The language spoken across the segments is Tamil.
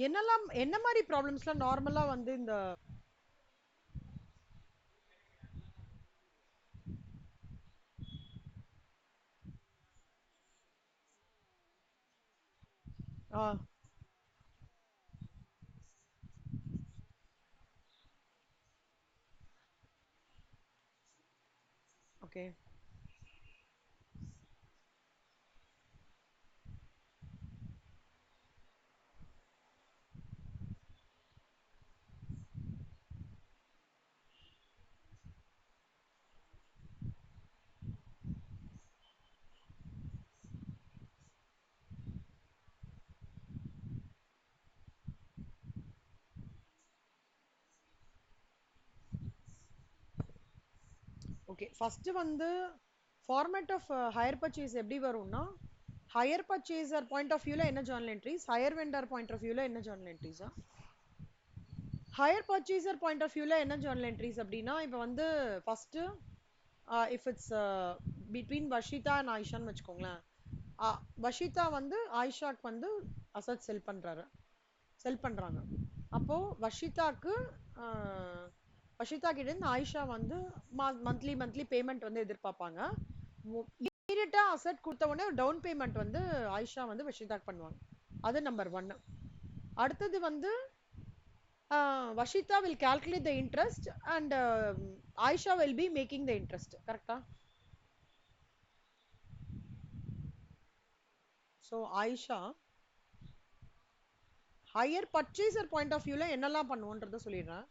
என்னெல்லாம் என்ன மாதிரி ப்ராப்ளம்ஸ்லாம் நார்மலா வந்து இந்த ஓகே ஓகே ஃபர்ஸ்ட் வந்து ஃபார்மேட் ஆஃப் ஹையர் பர்ச்சேஸ் எப்படி வரும்னா ஹையர் பர்ச்சேசர் பாயிண்ட் ஆஃப் வியூல என்ன journal entries hire vendor point of வியூல என்ன ஜர்னல் என்ட்ரிஸா ஹையர் பர்ச்சேசர் பாயிண்ட் ஆஃப் வியூல என்ன ஜர்னல் என்ட்ரிஸ் அப்படின்னா இப்போ வந்து first if it's between Vashita and ஆயிஷான்னு வச்சுக்கோங்களேன் வஷிதா வந்து ஆயிஷாக்கு வந்து அசட் செல் பண்றாங்க அப்போ வஷிதாக்கு வஷிதா கிட்ட இருந்து ஆயிஷா வந்து மந்த்லி பேமெண்ட் வந்து எதிர்பார்ப்பாங்க இமீடியட்டா அசட் கொடுத்த உடனே டவுன் பேமெண்ட் வந்து ஆயிஷா வந்து வஷிதாக்கு பண்ணுவாங்க அது நம்பர் 1 அடுத்தது வந்து Vashitha will calculate the interest and Aisha will be making the interest கரெக்டா so Aisha higher purchaser point of viewல என்னெல்லாம் பண்ணுவோன்றத சொல்லிடுறேன்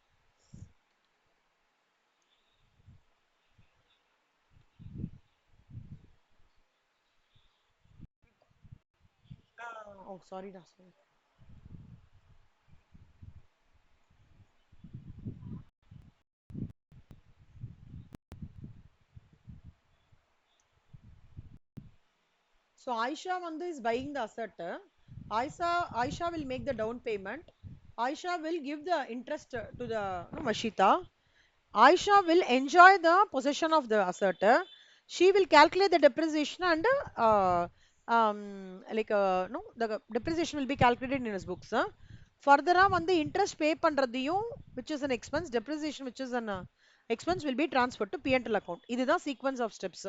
ஓ சாரிடா சாரி so Aisha வந்து is buying the asset Aisha will make the down payment Aisha will give the interest to the Mashita Aisha will enjoy the possession of the asset. She will calculate the depreciation and no, the depreciation will be calculated in his books. Further on the interest pay பண்றதையும் which is an expense, depreciation which is an expense will be transferred to P&L account. இதுதான் sequence of steps.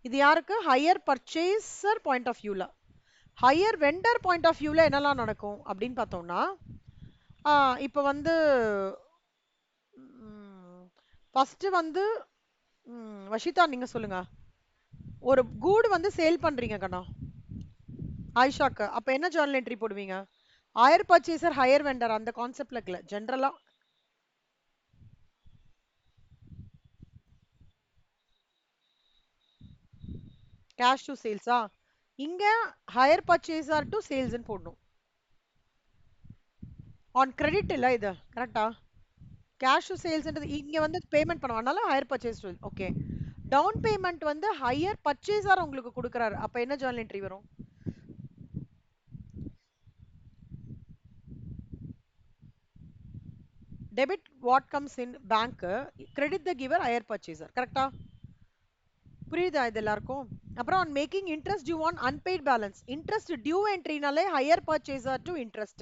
இது யாருக்கு higher purchaser point of viewல higher vendor point of viewல என்னெல்லாம் நடக்கும் அப்படின்னு பார்த்தோம்னா இப்போ வந்து ஃபர்ஸ்ட் வந்து வஷிதா நீங்க சொல்லுங்க ஒரு கூடு வந்து சேல் பண்றீங்க கண்ணா ஆயிஷாக்கு அப்ப என்ன ஜர்னல் என்ட்ரி போடுவீங்க ஹையர் பர்ச்சேசர் ஹையர் வெண்டர் அந்த கான்செப்ட்ல இல்ல ஜெனரலா கேஷ் டு சேல்ஸா இங்க ஹையர் பர்ச்சேசர் டு சேல்ஸ் போடணும் ஆன் கிரெடிட் இல்ல இது கரெக்டா கேஷ் டு சேல்ஸ்ன்றது இங்க வந்து பேமெண்ட் பண்ணுவோம் அதனால hire purchase okay down payment வந்து ஹையர் பர்ச்சேசர் உங்களுக்கு கொடுக்குறாரு அப்ப என்ன ஜர்னல் என்ட்ரி வரும் debit what comes in bank credit the giver hire purchaser கரெக்டா புரியுதா இது எல்லாருக்கும் அப்புறம் on making interest due on unpaid balance interest due என்ட்ரினாலே higher purchaser to interest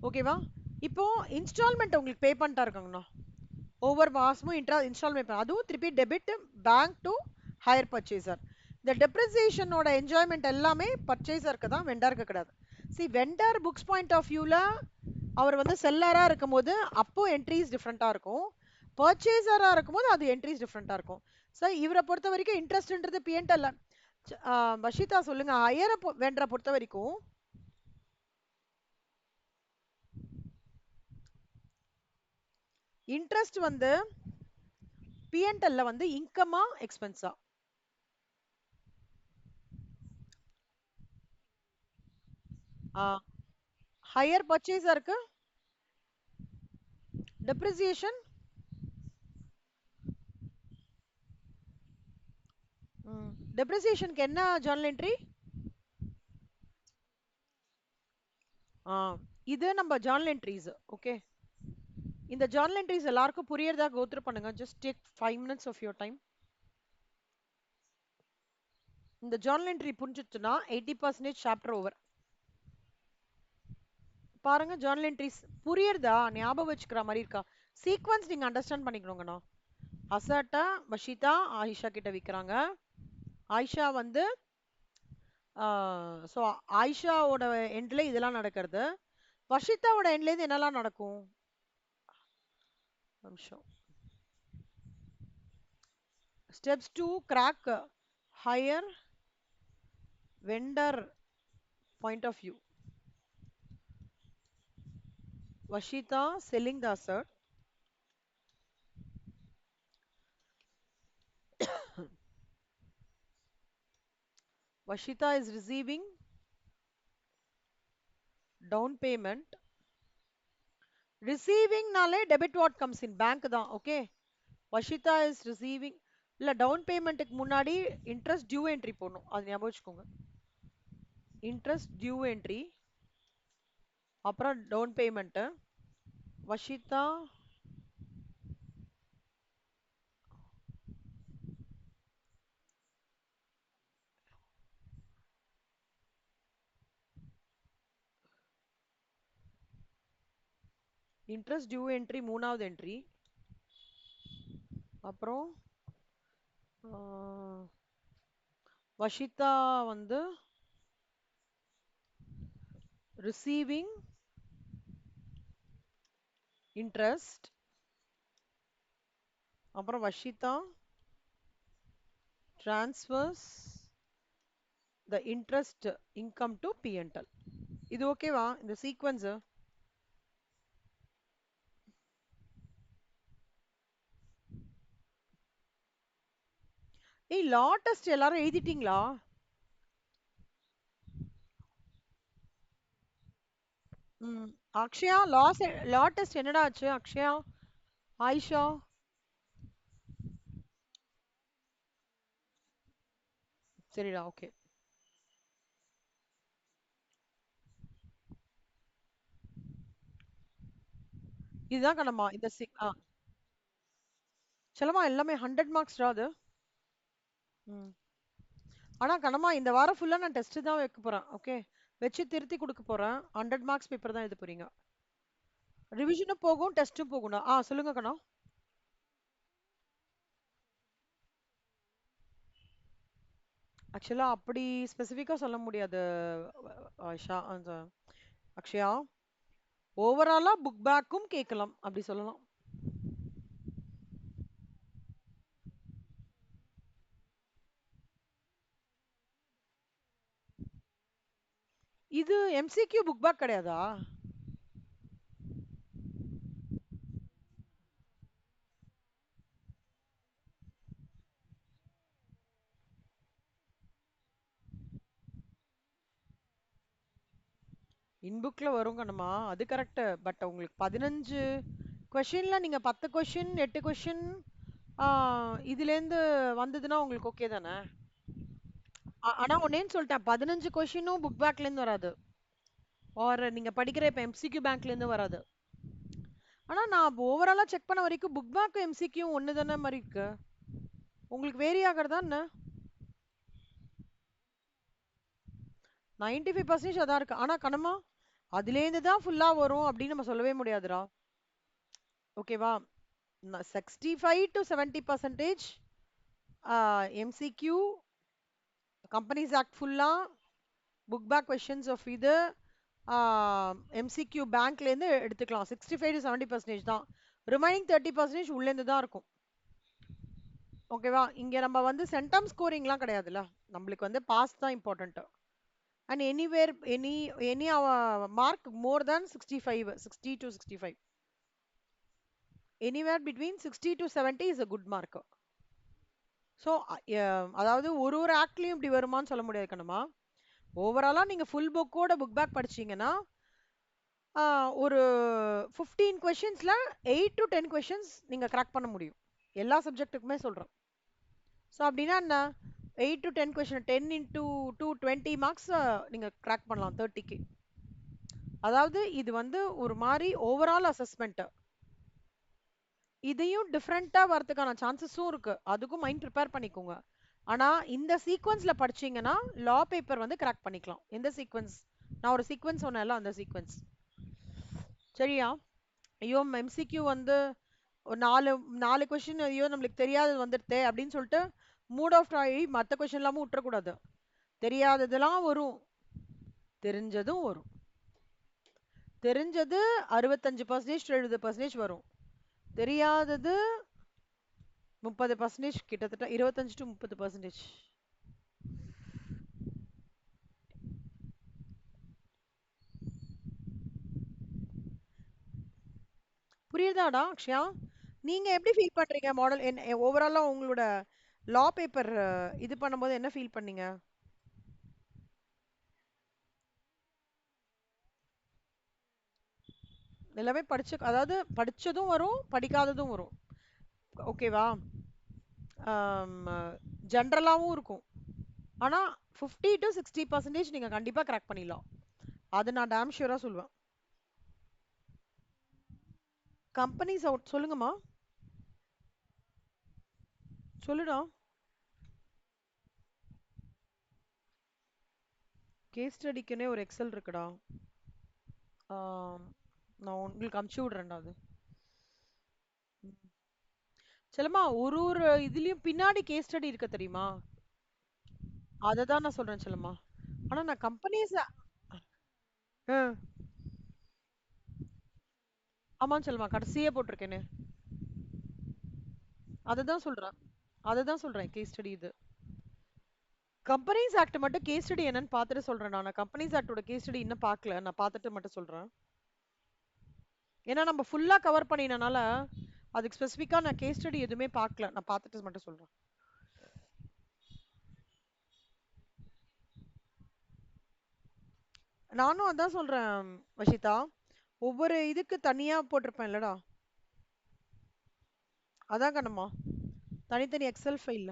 ஓகேவா இப்போ இன்ஸ்டால்மெண்ட் உங்களுக்கு பே பண்ணிட்டா இருக்காங்கண்ணா ஒவ்வொரு மாசமும் இன்ஸ்டால்மெண்ட் அதுவும் திருப்பி debit bank to hire purchaser இந்த டெப்ரிசியேஷனோட என்ஜாய்மெண்ட் எல்லாமே பர்ச்சேசருக்கு தான் வெண்டருக்கு கிடையாது see vendor books point of வியூல அவர் வந்து செல்லரா இருக்கும்போது அப்போ என்ட்ரிஸ் டிஃப்ரெண்டா இருக்கும் பர்ச்சேசரா இருக்கும்போது அது என்ட்ரிஸ் டிஃப்ரெண்டா இருக்கும் சார் இவரை பொறுத்த வரைக்கும் இன்ட்ரெஸ்ட்ன்றது பிஎன்டல்ல வஷிதா சொல்லுங்க ஹையர் வெண்டரை பொறுத்த வரைக்கும் இன்ட்ரெஸ்ட் வந்து பிஎன்டல்ல வந்து இன்கமா எக்ஸ்பென்ஸா ஹையர் பர்ச்சேசருக்கு டெப்ரிசியேஷன் டெப்ரிசியேஷனுக்கு என்ன ஜர்னல் என்ட்ரி இது நம்ம ஜர்னல் என்ட்ரிஸ் ஓகே இந்த ஜர்னல் என்ட்ரிஸ் எல்லாருக்கும் புரியறதா கோத்ரூ பண்ணுங்க just take 5 minutes of your time இந்த ஜர்னல் என்ட்ரி புரிஞ்சிச்சுன்னா 80% சாப்டர் ஓவர் பாருங்க ஜர்னல் என்ட்ரிஸ் புரியுறதா? ஞாபகம் வச்சுக்கிற மாதிரி இருக்கா? சீக்வன்ஸ் நீங்க அண்டர்ஸ்டாண்ட் பண்ணிக்கணுங்கண்ணா. அசர்ட்டா வஷிதா ஆயிஷா கிட்ட விற்கிறாங்க. ஆயிஷா வந்து ஸோ ஆயிஷாவோட எண்ட்ல இதெல்லாம் நடக்கிறது. வஷிதாவோட எண்ட்ல இருந்து என்னெல்லாம் நடக்கும்? நிமிஷம். Steps to crack higher vendor point of view. Vashita selling the assert. Vashita is receiving down payment. Receiving nale debit what comes in bank தான். Okay. Vashita is receiving இல்ல டவுன் பேமெண்ட்டுக்கு முன்னாடி இன்ட்ரெஸ்ட் டியூ என்ட்ரி போடணும். அது ஞாபகம் வச்சுக்கோங்க. இன்ட்ரெஸ்ட் டியூ என்ட்ரி அப்புறம் down payment. Vashita interest due entry மூணாவது என்ட்ரி. அப்புறம் வஷிதா வந்து receiving interest. அப்புறம் Vashitha transfers the interest income to P&L. இது ஓகேவா இந்த சீக்வன்ஸ்? ஏய் லா டெஸ்ட் எல்லாரும் எழுதிட்டீங்களா? அக்ஷயா லா டெஸ்ட் என்னடா ஆச்சு? அக்ஷயா ஆயிஷா சரிடா ஓகே. இதுதான் கண்ணம்மா இந்த செல்லமா எல்லாமே 100 மார்க்ஸ்டா அது. ம். ஆனா கண்ணம்மா இந்த வாரம் ஃபுல்லா நான் டெஸ்ட் தான் வைக்க போறேன். ஓகே வச்சு திருத்தி கொடுக்க போறேன். 100 மார்க்ஸ் பேப்பர் தான் எழுத போறீங்க. ரிவிஷனும் போகும் டெஸ்ட்டும் போகும்டா. சொல்லுங்க கண்ணா. ஆக்சுவலா அப்படி ஸ்பெசிஃபிக்கா சொல்ல முடியாது ஆயிஷா. அந்த அக்ஷயா ஓவராலா புக் பேக்கும் கேட்கலாம் அப்படி சொல்லலாம். இது எம்சிக்யூ புக் பேக் கிடையாதா? இன்புக்ல வரும் கண்ணம்மா அது கரெக்ட். பட் உங்களுக்கு 15 கொஷின்ல நீங்க 10 கொஷின் 8 கொஷின் இதுல இருந்து வந்ததுன்னா உங்களுக்கு ஓகே தானே? ஆனா ஒன்னேன்னு சொல்லிட்டேன் 15 கொஷினும் புக் பேக்ல இருந்து வராது. ஆர் நீங்க படிக்கிற இப்ப எம்சிக்யூ பேங்க்ல இருந்து வராது. ஆனா நான் ஓவராலா செக் பண்ண வரைக்கும் புக் பேக் எம்சிக்யூ ஒன்னு தானே மாதிரி இருக்கு. உங்களுக்கு வேரி ஆகிறதா என்ன? 95% அதான் இருக்கு. ஆனா கண்ணம்மா அதுலேருந்து தான் ஃபுல்லா வரும் அப்படின்னு நம்ம சொல்லவே முடியாதுடா. ஓகேவா? 65 to 70% எம்சிக்யூ கம்பெனிஸ் ஆக்ட் ஃபுல்லா புக் பேக் கொஸ்டின்ஸ் ஆஃப் இது எம்சிக்யூ பேங்க்லேருந்து எடுத்துக்கலாம். 65 to 70% தான். ரிமைனிங் 30% உள்ளேருந்து தான் இருக்கும். ஓகேவா? இங்க நம்ம வந்து சென்டம் ஸ்கோரிங்லாம் கிடையாதுல்ல. நம்மளுக்கு வந்து பாஸ் தான் important. And anywhere any mark more than 65 60 to 65 anywhere between 60 to 70 is a good mark. So அதாவது ஒரு ஒரு ஆக்ட்லயும் இப்படி வருமான்னு சொல்ல முடியாது கண்ணம்மா. ஓவராலா நீங்க ஃபுல் புக்கோட புக் பேக் படிச்சீங்கன்னா ஒரு 15 கொஷின்ஸ்ல 8 to 10 கொஷின்ஸ் நீங்க கிராக் பண்ண முடியும். எல்லா சப்ஜெக்ட்டுக்குமே சொல்றேன். ஸோ அப்படின்னா என்ன 8 to 10 கொஷின் 10 into 2 20 மார்க்ஸ் நீங்க கிராக் பண்ணலாம் 30க்கு. அதாவது இது வந்து ஒரு மாதிரி ஓவரால் அசஸ்மெண்ட். இதையும் டிஃப்ரெண்டா வரதுக்கான சான்சஸும் இருக்கு. அதுக்கும் மைண்ட் ப்ரிப்பேர் பண்ணிக்கோங்க. ஆனா இந்த சீக்வன்ஸ்ல படிச்சீங்கன்னா லா பேப்பர் வந்து கிராக் பண்ணிக்கலாம். எந்த சீக்வன்ஸ்? நான் ஒரு சீக்வன்ஸ் சொன்னேன்ல அந்த சீக்வன்ஸ். சரியா? ஐயோ எம்சிக்யூ வந்து ஒரு 4 கொஸ்டின் ஐயோ நம்மளுக்கு தெரியாதது வந்துடுதே அப்படின்னு சொல்லிட்டு மூட் ஆஃப் ஆகி மற்ற கொஸ்டின் எல்லாமும் விட்டுறக்கூடாது. தெரியாததெல்லாம் வரும், தெரிஞ்சதும் வரும். தெரிஞ்சது 65% to 70% வரும். தெரியாதது 30%, கிட்டத்தட்ட 25 to 30%. புரியுதாடா அக்ஷயா? நீங்க எப்படி ஃபீல் பண்றீங்க மாடல் ஓவராலா உங்களோட லா பேப்பர் இது பண்ணும்போது என்ன ஃபீல் பண்ணீங்க? எல்லாமே படிச்சு, அதாவது படிச்சதும் வரும், படிக்காததும் வரும். ஓகேவா? ஜென்ரலாவும் இருக்கும். ஆனா 50 to 60% நீங்க கண்டிப்பா கிராக் பண்ணிடலாம். அது நான் டேம் ஷூரா சொல்லுவேன். கம்பெனிஸ் அவுட் சொல்லுங்கம்மா. சொல்லுடா. கேஸ் ஸ்டடிக்குன்னே ஒரு எக்ஸல் இருக்குடா. ஆம், நான் உங்களுக்கு அமுச்சு விடுறேன்டா அது. செல்லம்மா, ஒரு ஒரு இதுலயும் பின்னாடி கேஸ் ஸ்டடி இருக்க தெரியுமா? அதை தான் நான் சொல்றேன் செல்லம்மா. ஆனா நான் கம்பெனிஸ். ஆமா செல்லம்மா, கடைசியே போட்டிருக்கேனே. அதை தான் சொல்றேன். அதை தான் சொல்றேன் கேஸ் ஸ்டடி இது. கம்பெனிஸ் ஆக்ட் மட்டும் கேஸ் ஸ்டடி என்னன்னு பார்த்துட்டு சொல்றேன். நான் கம்பெனிஸ் ஆக்டோட கேஸ் ஸ்டடி இன்னும் பார்க்கல, நான் பார்த்துட்டு மட்டும் சொல்றேன். ஏன்னா நம்ம ஃபுல்லா கவர் பண்ணினனால அதுக்கு ஸ்பெசிஃபிக்கா நான் கேஸ் ஸ்டடி எதுவுமே பார்க்கல, நான் பார்த்துட்டு மட்டும் சொல்றேன். நானும் அதான் சொல்றேன் வஷிதா. ஒவ்வொரு இதுக்கு தனியா போட்டிருப்பேன் இல்லடா. அதான் கண்ணம்மா, தனித்தனி எக்ஸல் ஃபைல்ல.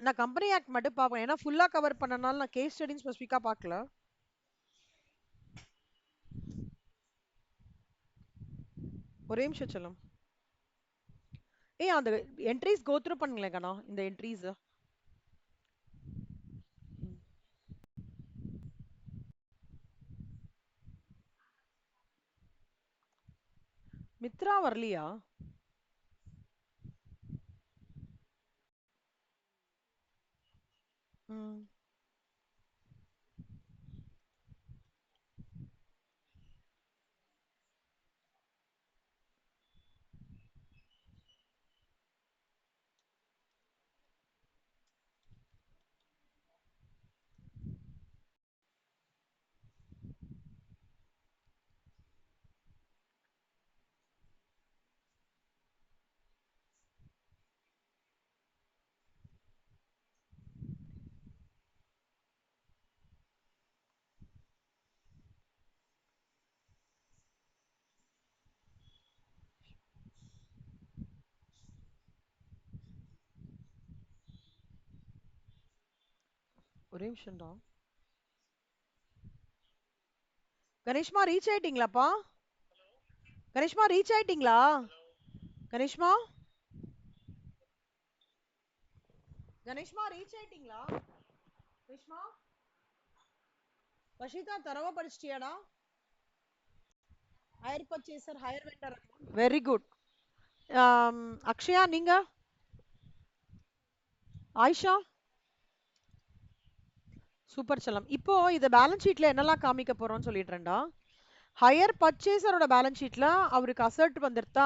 நான் கம்பெனி ஆக்ட் மட்டும் பார்ப்பேன், ஏன்னா ஃபுல்லா கவர் பண்ணனால நான் கேஸ் ஸ்டடின்னு ஸ்பெசிஃபிக்கா பார்க்கல. ஒரே நிமிஷம் செல்லம். அந்த என்ட்ரிஸ் கோத்ரூ பண்ணுங்களேன் கண்ணா, இந்த என்ட்ரிஸ். மித்ரா வரலையா? ம். ஒரே நிமிஷம்டா. கணேஷ்மா ரீச் ஆயிட்டீங்களாப்பா? கணேஷ்மா ரீச் ஆயிட்டீங்களா? கணேஷ்மா, கணேஷ்மா ரீச் ஆயிட்டீங்களா? கணேஷ்மா, வஷிதா தரவா படிச்சிட்டியாடா? Hire purchaser, hire vendor. Very good. Akshaya நீங்க? ஆயிஷா? சூப்பர் செல்லம். இப்போ இத பேலன்ஸ் ஷீட்ல என்னெல்லாம் காமிக்க போறோம்னு சொல்லிடுறேன்டா. ஹையர் பர்ச்சேசரோட பேலன்ஸ் ஷீட்ல அவருக்கு அசர்ட் வந்துருதா?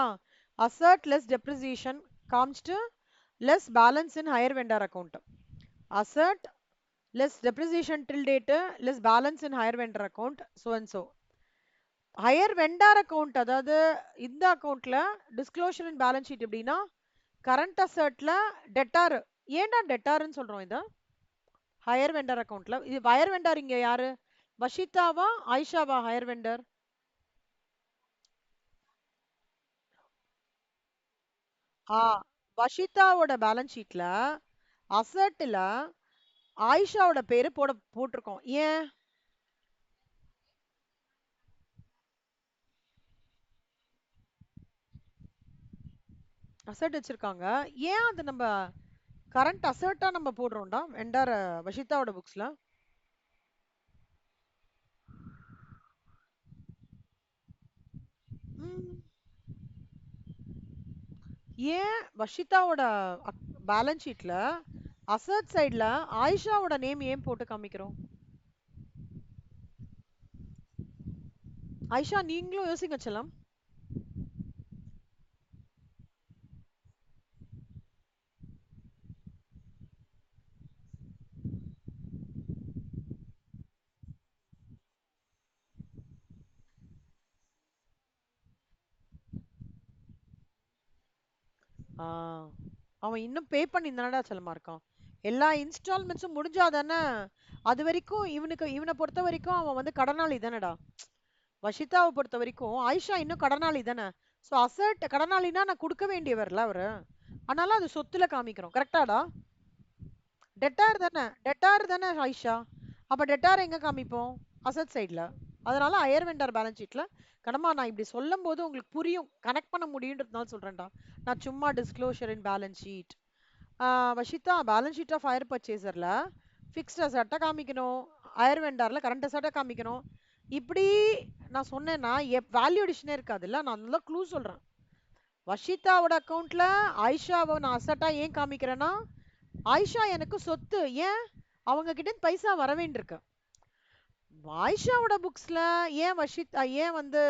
அசர்ட் லெஸ் டெப்ரிசியேஷன் காமிச்சிட்டு less balance in higher vendor account. Assert less depreciation till date, less balance in higher vendor account, so and so. Higher vendor account, அதாவது இந்த அக்கவுண்ட்ல டிஸ்க்ளோஷர் இன் பேலன்ஸ் ஷீட் எப்படின்னா, கரண்ட் அசர்ட்ல டெட்டார். ஏன்டா டெட்டார்னு சொல்றோம் இத ஹையர் வெண்டர் அக்கவுண்ட்ல? இது ஹையர் வெண்டார் இங்க யாரு? வஷிதாவா ஆயிஷாவா ஹையர் வெண்டர்? ஆ, வஷிதாவோட பேலன்ஸ் ஷீட்ல அசர்ட்ல ஆயிஷாவோட பேரு போட்டிருக்கோம். ஏன் அசர்ட் வச்சிருக்காங்க? ஏன் அது நம்ம கரண்ட் அசர்ட்டா நம்ம போடுறோம்டா வெண்டார் வஷிதாவோட புக்ஸ்ல? ஏன் வஷிதாவோட பேலன்ஸ் ஷீட்ல அசட் சைடுல ஆயிஷாவோட நேம் ஏன் போட்டு காமிக்கிறோம்? ஆயிஷா நீங்களும் யோசிங்க செல்லம். ஆ, அவன் இன்னும் பே பண்ணி தானடா செல்லமா இருக்கான். எல்லா இன்ஸ்டால்மெண்ட்ஸும் முடிஞ்சாதானே. அது வரைக்கும் இவனை பொறுத்த வரைக்கும் அவன் வந்து கடனாளி தானடா. வஷிதாவை பொறுத்த வரைக்கும் ஆயிஷா இன்னும் கடனாளி தானே. ஸோ அசட் கடனாளினா நான் கொடுக்க வேண்டியவர்ல அவரு. ஆனாலும் அது சொத்துல காமிக்கிறோம். கரெக்டாடா? டெட்டார் தானே ஆயிஷா. அப்ப டெட்டார் எங்க காமிப்போம்? அசட் சைடுல. அதனால ஹையர் வெண்டார் பேலன்ஸ் ஷீட்ல கடமா நான் இப்படி சொல்லும் போது உங்களுக்கு புரியும், கனெக்ட் பண்ண முடியுன்றதுனால சொல்றேன்டா. நான் சும்மா disclosure in balance sheet. Vashita balance sheet of hire பர்ச்சேசர்ல ஃபிக்ஸ்ட் அசட்டை காமிக்கணும், ஹையர் வெண்டார்ல கரண்ட் அசட்டை காமிக்கணும். இப்படி நான் சொன்னேன்னா வேல்யூ அடிஷனே இருக்காதுல்ல. நான் நல்லா க்ளூ சொல்றேன். வஷிதாவோட அக்கவுண்ட்ல ஆயிஷாவை நான் அசட்டா ஏன் காமிக்கிறேன்னா, ஆயிஷா எனக்கு சொத்து. ஏன்? அவங்க கிட்ட இருந்து பைசா வர வேண்டியிருக்கு. ஆயிஷாவோட புக்ஸ்ல ஏன் ஏன் வந்து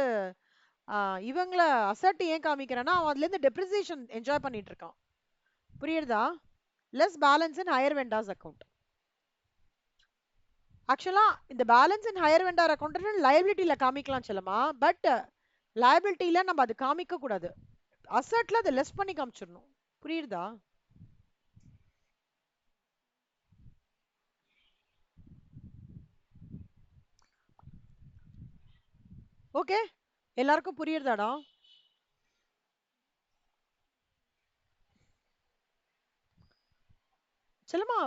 இவங்கள அசட் ஏன் காமிக்கிறேன்னா, அவன் அதுல இருந்து டெப்ரிசியேஷன் என்ஜாய் பண்ணிட்டு இருக்கான். புரியுதா? Less balance in hire vendor's account. ஆக்சுவலா இந்த balance in hire vendor account லயபிலிட்டியில காமிக்கலாம் செல்லமா. பட் லயபிலிட்டியில நம்ம அது காமிக்க கூடாது. அசட்ல அதை லெஸ் பண்ணி காமிச்சிடணும். புரியுதா? ஓகே, எல்லாருக்கும் புரியுறதாடா? செல்லமா,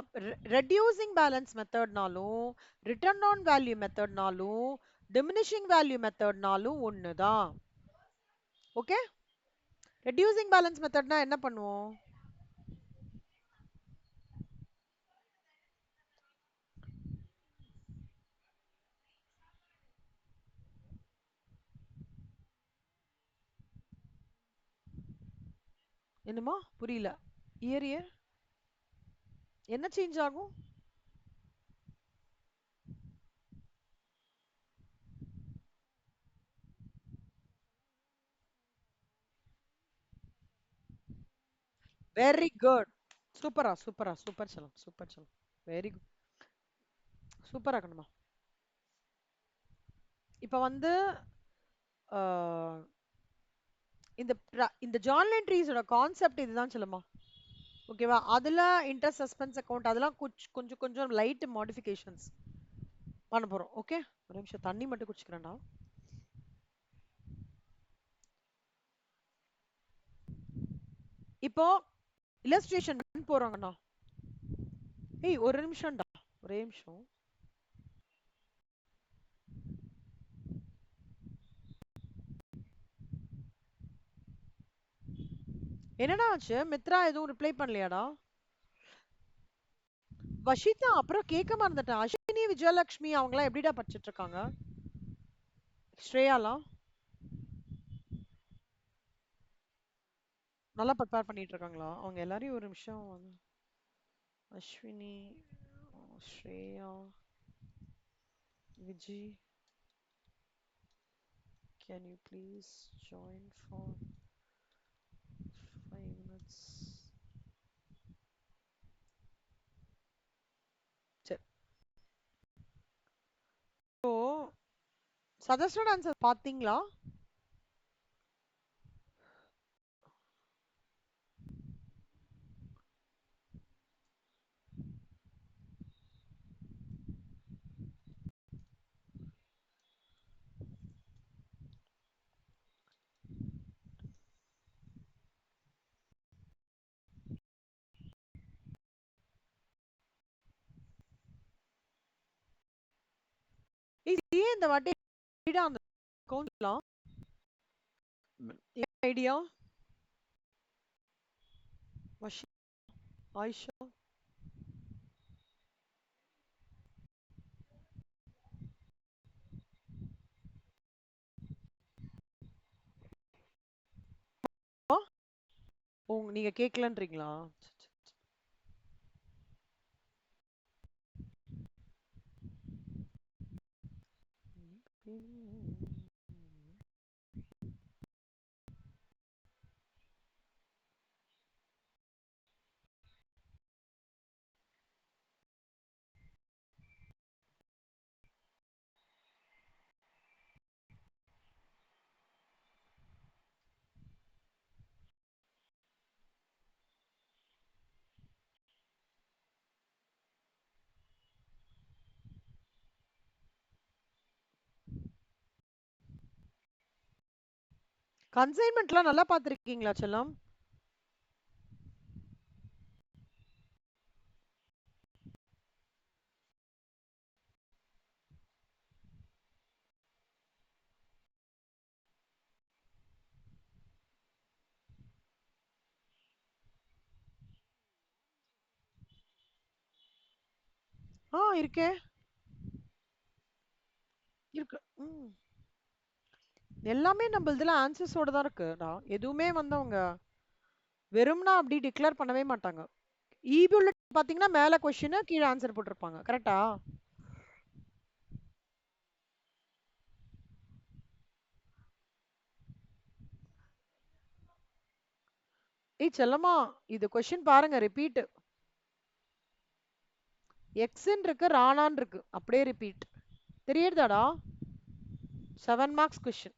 ரெடியூசிங் பேலன்ஸ் மெத்தட்னாலும் ரிட்டர்ன் ஆன் வேல்யூ மெத்தட்னாலும் டிமினிஷிங் வேல்யூ மெத்தட்னாலும் ஒண்ணுதான். ஓகே, ரெடியூசிங் பேலன்ஸ் மெத்தட்னா என்ன பண்ணுவோம்? என்னமா புரியல? இயர் இயர் என்ன சேஞ்ச் ஆகும்? Very good. சூப்பரா சூப்பரா சூப்பர் செல்லம், சூப்பர் செல்லம். Very good. சூப்பரா கண்ணுமா. இப்ப வந்து இந்த ஜார்னல் என்ட்ரிஸோட கான்செப்ட் இதுதான் சொல்லுமா. ஓகேவா? அதுல இன்ட்ரெஸ்ட் சஸ்பென்ஸ் அக்கவுண்ட் அதெல்லாம் கொஞ்சம் கொஞ்சம் லைட் மாடிஃபிகேஷன்ஸ் பண்ண போறோம். ஓகே, ஒரு நிமிஷம் தண்ணி மட்டும் குடிச்சுக்கிறேன்டா. இப்போ இல்லஸ்ட்ரேஷன் போறாங்கண்ணா. ஏய் ஒரு நிமிஷம்டா, ஒரே நிமிஷம். என்னடா ஆச்சு? மித்ரா எதுவும் ரிப்ளை பண்ணலையாடா? வஷிதா அப்புறம் கேட்க மறந்துட்டேன். அஸ்வினி விஜயலட்சுமி அவங்களாம் எப்படிடா படிச்சிட்டு இருக்காங்க? ஸ்ரேயாலாம் நல்லா ப்ரிப்பேர் பண்ணிட்டு இருக்காங்களா? அவங்க எல்லாரையும் ஒரு நிமிஷம் Ashwini, Shreya, Viji, can you please join for 5 minutes? சரி. ஸோ சஜஸ்டட் ஆன்சர் பாத்தீங்களா? ஏன் இந்த வாட்டி அந்த அக்கௌண்ட்லாம் ஐடியா? வஷி, ஆயிஷா, நீங்க கேட்கலன்றீங்களா? கன்சைன்மெண்ட்லாம் நல்லா பார்த்திருக்கீங்களா செல்லம்? இருக்கே. இருக்கு. ம். எல்லாமே நம்ம இதுல ஆன்சர்ஸோட தான் இருக்குடா. எதுவுமே வந்து அவங்க வெறும்னா அப்படி டிக்ளேர் பண்ணவே மாட்டாங்க. புல்லட் பாத்தீங்கன்னா மேல கொஸ்டின் கீழ ஆன்சர் போட்டிருப்பாங்க. கரெக்ட்டா? செல்லம்மா, இது கொஸ்டின் பாருங்க ரிப்பீட். எக்ஸ்ன்னு இருக்கு, ராணான்னு இருக்கு. அப்படியே ரிப்பீட். தெரியுதாடா? 7 மார்க்ஸ் கொஸ்டின்.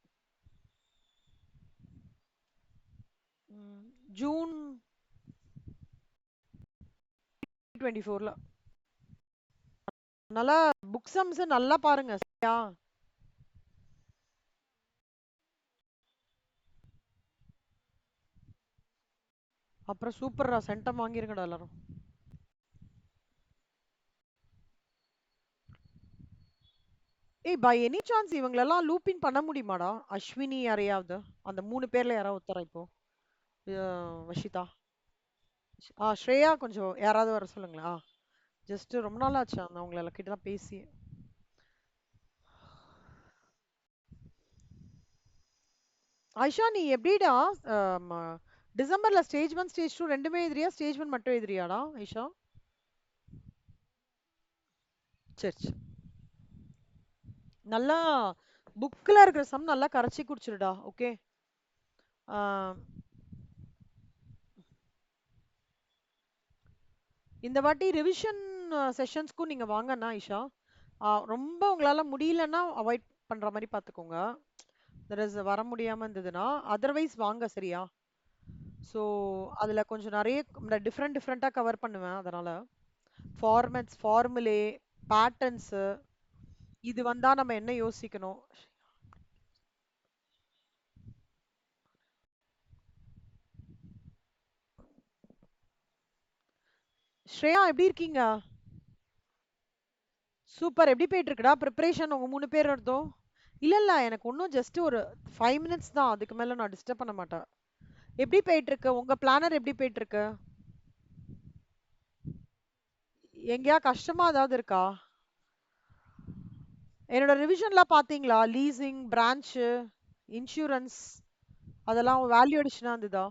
ஜூன் 24ல. நல்லா புக் சம்ஸ் நல்லா பாருங்க. சரியா? அப்புறம் சூப்பர்ரா, சென்டம் வாங்கிருங்கடா எல்லாரும். பை எனி சான்ஸ் இவங்களெல்லாம் லூப்பின் பண்ண முடியுமாடா? அஸ்வினி யாரையாவது? அந்த 3 பேர்ல யாராவது ஒருத்தரா இப்போ? வஷிதா. ஸ்ரேயா கொஞ்சம் யாராவது வர சொல்லுங்களா? ஜஸ்ட் ரொம்ப நாள் ஆச்சு அந்த அவங்கள கிட்டலாம் பேசி. ஐஷா, நீ எப்படிடா டிசம்பர்ல ஸ்டேஜ் 1 ஸ்டேஜ் 2 ரெண்டுமே எழுதுறியா? ஸ்டேஜ் 1 மட்டும் எழுதுறியாடா ஐஷா? சரி சரி. நல்லா புக்ல இருக்கிற சம் நல்லா கரைச்சி குடிச்சிருடா. ஓகே. இந்த வாட்டி ரிவிஷன் செஷன்ஸ்க்கும் நீங்க வாங்கண்ணா ஐஷா. ரொம்ப உங்களால முடியலன்னா அவாய்ட் பண்ற மாதிரி பாத்துக்கோங்க. வர முடியாம இருந்ததுன்னா அதர்வைஸ் வாங்க. சரியா? ஸோ அதுல கொஞ்சம் நிறைய டிஃப்ரெண்ட் டிஃப்ரெண்டா கவர் பண்ணுவேன். அதனால ஃபார்மேட்ஸ், ஃபார்முலே, பேட்டர்ன்ஸ், இது வந்தா நம்ம என்ன யோசிக்கணும். ஸ்ரேயா எப்படி இருக்கீங்க? சூப்பர். எப்படி போயிட்டு இருக்குடா ப்ரிப்பரேஷன் உங்க 3 பேர் இருந்தோம்? இல்ல இல்ல, எனக்கு இன்னும் ஜஸ்ட் ஒரு 5 மினிட்ஸ் தான். அதுக்கு மேல நான் டிஸ்டர்ப் பண்ண மாட்டேன். எப்படி போயிட்டு இருக்கு உங்க பிளானர்? எப்படி போயிட்டு இருக்கு? எங்கேயா கஷ்டமா ஏதாவது இருக்கா? என்னோட ரிவிஷன்லாம் பாத்தீங்களா? லீசிங், பிரான்ச், இன்சூரன்ஸ், அதெல்லாம் வேல்யூ அடிஷனா இருந்ததா?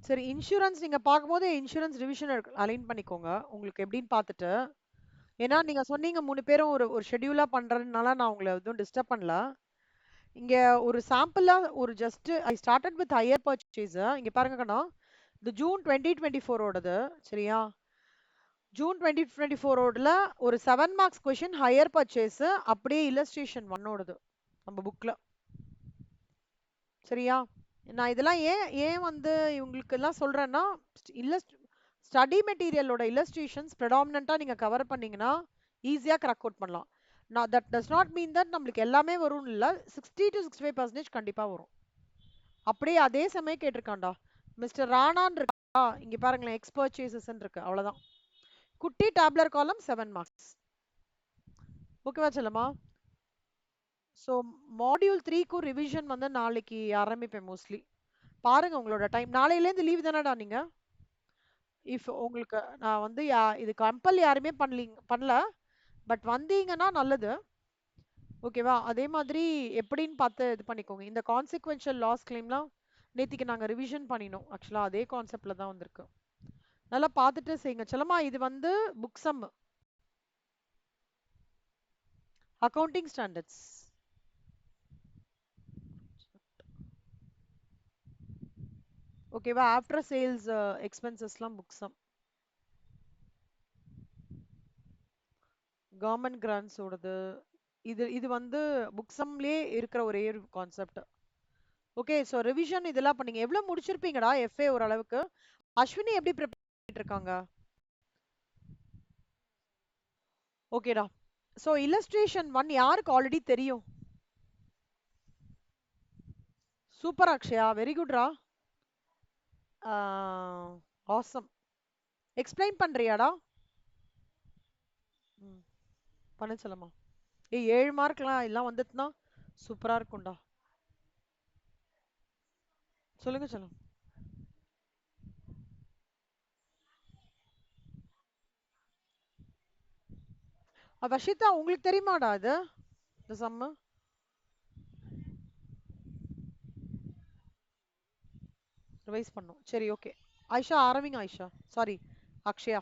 சரி, இன்சூரன்ஸ் நீங்க பார்க்கும்போது இன்சூரன்ஸ் ரிவிஷன் அலைன் பண்ணிக்கோங்க. உங்களுக்கு எப்படின்னு பார்த்துட்டு. ஏன்னா நீங்க சொன்னீங்க 3 பேரும் ஒரு ஒரு ஷெட்யூலா பண்றதுனால நான் உங்களை எதுவும் டிஸ்டர்ப் பண்ணல. இங்க ஒரு சாம்பிளா ஒரு just I started with higher purchase. இங்க பாருங்க கண்ணா, இது ஜூன் 2024 ஓடது. சரியா? ஜூன் 2024 ஓடல ஒரு 7 மார்க்ஸ் கொஸ்டின் ஹையர் பர்ச்சேஸ், அப்படியே இல்லஸ்ட்ரேஷன் 1 ஓடது நம்ம புக்ல. சரியா? நான் இதெல்லாம் ஏன் ஏன் வந்து இவங்களுக்கு எல்லாம் சொல்றேன்னா, இல்ல ஸ்டடி மெட்டீரியலோட இல்லஸ்ட்ரேஷன்ஸ் ப்ரெடாமினண்டா நீங்க கவர் பண்ணீங்கன்னா ஈஸியா கிராக் அவுட் பண்ணலாம். நான் that does not mean that நம்மளுக்கு எல்லாமே வரும்னு இல்ல. 60 to 65% கண்டிப்பா வரும். அப்படியே அதே சமயம் கேட்டிருக்கான்டா மிஸ்டர் ராணான் இருக்கா? இங்க பாருங்களேன், எக்ஸ் பர்ச்சேசஸ் இருக்கு. அவ்வளவுதான். குட்டி டேப்லர் காலம் 7 மார்க்ஸ். ஓகேவா செல்லமா? ஸோ மாடியூல் 3க்கும் ரிவிஷன் வந்து நாளைக்கு ஆரம்பிப்பேன் மோஸ்ட்லி. பாருங்க உங்களோட டைம். நாளையிலேருந்து லீவ் தானடா நீங்க? இஃப் உங்களுக்கு நான் வந்து இது கம்பல் யாருமே பண்ணல. பட் வந்தீங்கன்னா நல்லது. ஓகேவா? அதே மாதிரி எப்படின்னு பார்த்து இது பண்ணிக்கோங்க. இந்த கான்சிக்வென்ஷியல் லாஸ் கிளைம்லாம் நேத்திக்கு நாங்க ரிவிஷன் பண்ணினோம். ஆக்சுவலா அதே கான்செப்ட்ல தான் வந்திருக்கு. நல்லா பார்த்துட்டு செய்யுங்க. செல்லம்மா இது வந்து புக் சம் அக்கவுண்டிங் ஸ்டாண்டர்ட்ஸ். ஓகேவா? ஆஃப்டர் சேல்ஸ் எக்ஸ்பென்சஸ்லாம் புக் சம். கவர்மெண்ட் கிராண்ட்ஸ் ஓடது. இது இது வந்து புக் சம்லயே இருக்கிற ஒரே ஒரு கான்செப்ட். ஓகே, சோ ரிவிஷன் இதெல்லாம் பண்ணீங்க. எவ்வளவு முடிச்சிருப்பீங்கடா எஃப்ஏ ஓரளவுக்கு? அஸ்வினி எப்படி ப்ரிப்பேர் பண்ணிட்டு இருக்காங்க? ஓகேடா. சோ இல்லஸ்ட்ரேஷன் 1 யாருக்கு ஆல்ரெடி தெரியும்? சூப்பர் அக்ஷயா, வெரி குட்ரா. ஆசம். எக்ஸ்பிளைன் பண்றியாடா? ம், பண்ண சொல்லமா. ஏய் 7 மார்க்லாம் எல்லாம் வந்துட்டுனா சூப்பரா இருக்கும்டா. சொல்லுங்க சொல்லுங்க. வர்ஷிதா உங்களுக்கு தெரியுமாடா இது இந்த சம்மு? ரிவைஸ் பண்ணும். சரி ஓகே. ஆயிஷா ஆரம்பிங்க ஆயிஷா. சாரி அக்ஷயா.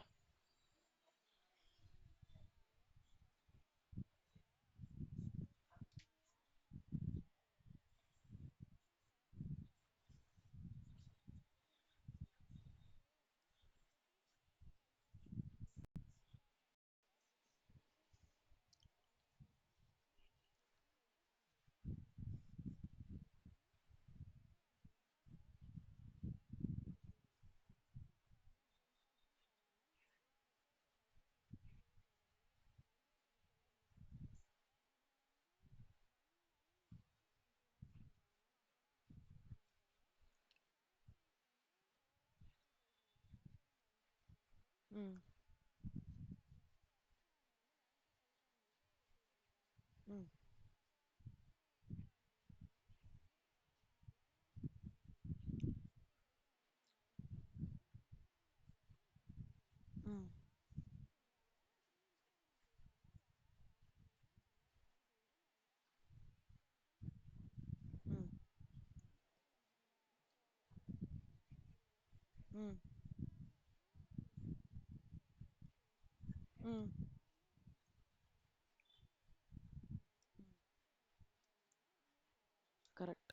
ம் ம் ம் ம் ம் ம் கரெக்ட்.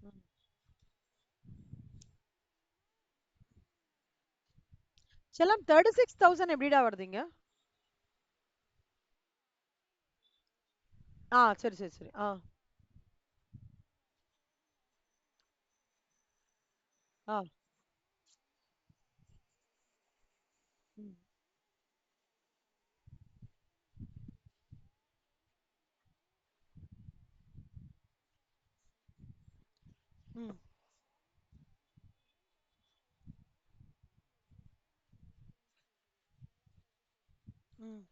ம் செல்லம் 36,000 எப்படிடா வருதுங்க? சரி சரி சரி. ஆ ம் ம் ம்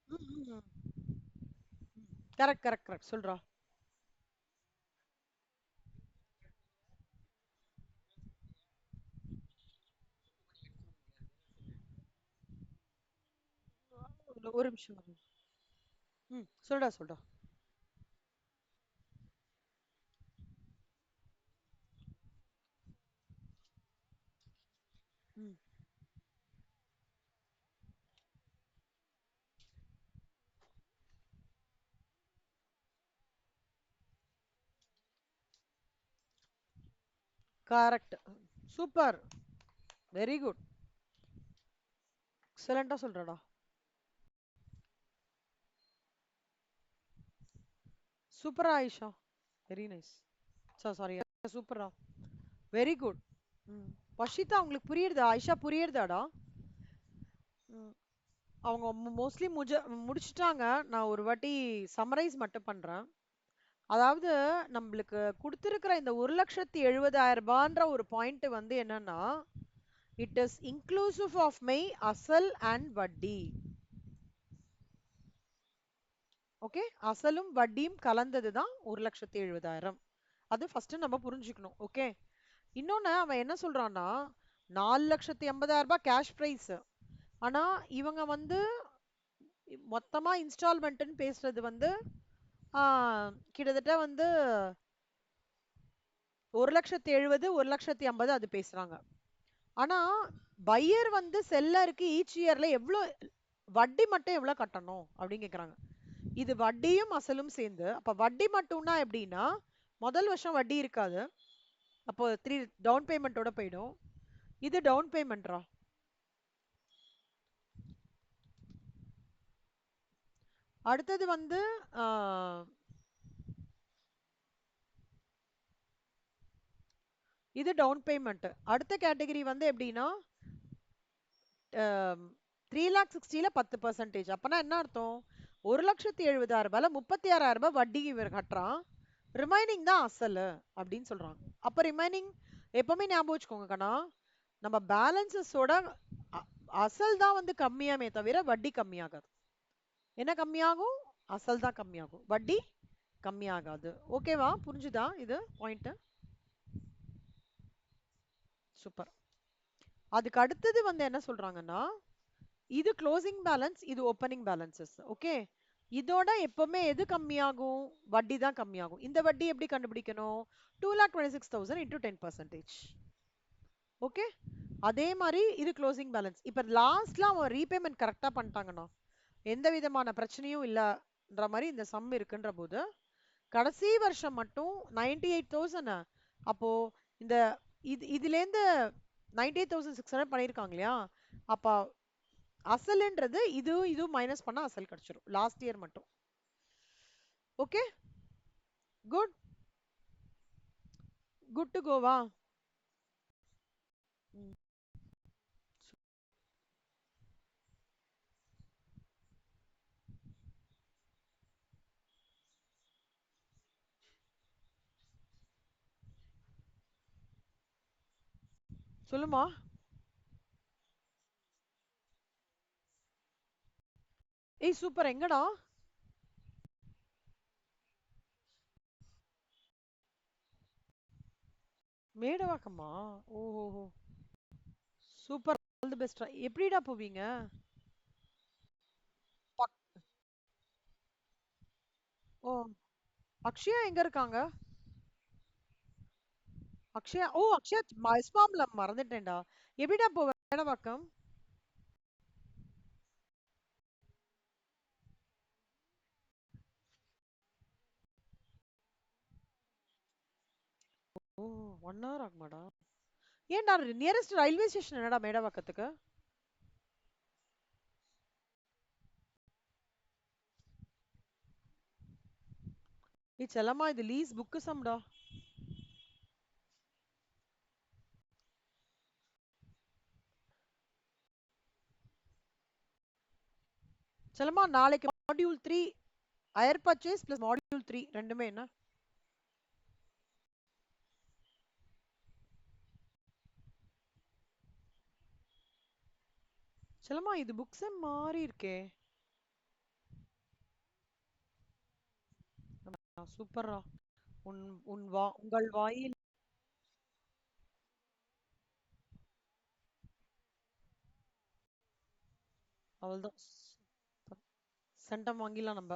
ம் ம் கரெக்ட் கரெக்ட் கரெக்ட் சொல்றா. ஒரு நிமிஷம் இரு. சொல்டா சொல்டா. ம் கரெக்ட். சூப்பர். Very good. எக்ஸலண்டா சொல்றடா. சூப்பரா ஆயிஷா. Very nice. சாரி. சூப்பரா. Very good. ம் வர்ஷிதா உங்களுக்கு புரியுறதா? ஆயிஷா புரியுறதாடா? ம் அவங்க மோஸ்ட்லி முடிச்சிட்டாங்க. நான் ஒரு வாட்டி சம்மரைஸ் மட்டும் பண்றேன். அதாவது நம்மளுக்கு கொடுத்திருக்கிற இந்த 1,70,70,000 ஒரு பாயிண்ட் வந்து என்னன்னா, it is inclusive of my அசல் அண்ட் வட்டி. ஓகே, அசலும் வட்டியும் கலந்தது தான் 1,70,70,000. அது ஃபர்ஸ்ட் நம்ம புரிஞ்சுக்கணும். ஓகே, இன்னொன்னு அவன் என்ன சொல்றான்னா 4,80,000 கேஷ் பிரைஸ். ஆனா இவங்க வந்து மொத்தமா இன்ஸ்டால்மெண்ட்னு பேசுறது வந்து கிட்டத்தட்ட வந்து 1,70,70 1,50,000 அது பேசுறாங்க. ஆனா பையர் வந்து செல்லருக்கு ஈச் இயர்ல எவ்வளவு வட்டி மட்டும் எவ்வளவு கட்டணும் அப்படின்னு கேக்குறாங்க. இது வட்டியும் அசலும் சேர்ந்து. அப்ப வட்டி மட்டும்னா எப்படின்னா முதல் வருஷம் வட்டி இருக்காது. அப்போ 3 டவுன் பேமெண்டோட போயிடும். இது டவுன் பேமெண்ட்ரா. அடுத்தது வந்து இது டவுன் பேமெண்ட். அடுத்த கேட்டகரி வந்து எப்படின்னா 3,60,000 10%. அப்பனா என்ன அர்த்தம்? 1,70,70,000 36,000 வட்டி இவர் கட்டுறான். ரிமைனிங் தான் அசல் அப்படின்னு சொல்றாங்க. அப்ப ரிமைனிங் எப்பவுமே ஞாபகம் வச்சுக்கோங்க கண்ணா, நம்ம பேலன்சஸோட அசல் தான் வந்து கம்மியாமே தவிர வட்டி கம்மியாகாது. என்ன கம்மியாகும்? அசல் தான் கம்மியாகும், வட்டி கம்மியாகாது. ஓகேவா? புரிஞ்சுதா இது பாயிண்ட்? சூப்பர். அதுக்கு அடுத்தது வந்து என்ன சொல்றாங்கன்னா, இது க்ளோசிங் பேலன்ஸ், இது ஓப்பனிங் பேலன்சஸ். ஓகே, இதோட எப்பவுமே எது கம்மியாகும்? வட்டி தான் கம்மியாகும். இந்த வட்டி எப்படி கண்டுபிடிக்கணும்? 2,26,000 into 10%. ஓகே, அதே மாதிரி இது க்ளோசிங் பேலன்ஸ். இப்ப லாஸ்ட்ல அவன் ரீபேமெண்ட் கரெக்டா பண்ணிட்டாங்கண்ணா, எந்த விதமான பிரச்சனையும் இல்லன்ற மாதிரி இந்த சம் இருக்குன்ற போது கடைசி வருஷம் மட்டும் 98,000. அப்போ இந்த இதுல இருந்து 98,600 பண்ணிருக்காங்க இல்லையா? அப்ப அசல்ன்றது இது மைனஸ் பண்ணா அசல் கிடைச்சிரும் லாஸ்ட் இயர் மட்டும். Okay, good. Good to Goa? சொல்லுமா. ஏய் சூப்பர், எங்கடா? மேடவாக்கம்மா? ஓஹோ, சூப்பர், ஆல் தி பெஸ்ட். எப்படிடா போவீங்க? பக்- ஓ, அக்ஷயா எங்க இருக்காங்க? அக்ஷயா, ஓ அக்ஷயா மஸ்மாம்ல மறந்துட்டேன்டா. எப்படிடா போவ மேடவாக்கம்? ஓ, 1 hour ஆகுமாடா? ஏன்டா நியரஸ்ட் ரயில்வே ஸ்டேஷன் என்னடா மேடவாக்கத்துக்கு? ஏய் செல்லம்மா, இது லீஸ் புக்கு சம்டா. செல்லம்மா, நாளைக்கு module 3 higher purchase plus module 3 ரெண்டுமே என்ன? செல்லம்மா, இது புக்ஸ் மாறி இருக்கே. சூப்பர்ரா. உன் உன் உங்கள் வாயில். அவள்தான். சென்டம் வாங்கிலாம் நம்ம.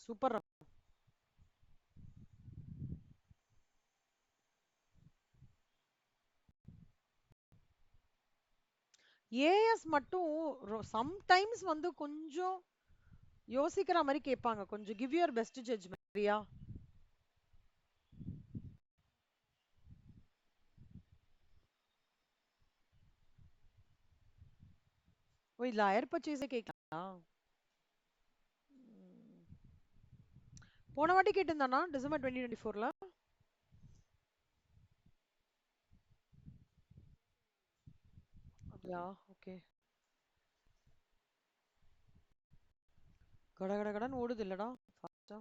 சூப்பர். ஏஎஸ் மட்டும் சம்டைம்ஸ் வந்து கொஞ்சம் யோசிக்கிற மாதிரி கேட்பாங்க. கொஞ்சம் give your best judgement Priya. ஓ, இல்ல ஹையர் பர்ச்சேஸே கேட்கலாம். போன வாட்டி கேட்டிருந்தானா டிசம்பர் 2024ல? அப்படியா? ஓகே. கட கட கடன்னு ஓடுது இல்லடா ஃபாஸ்டா.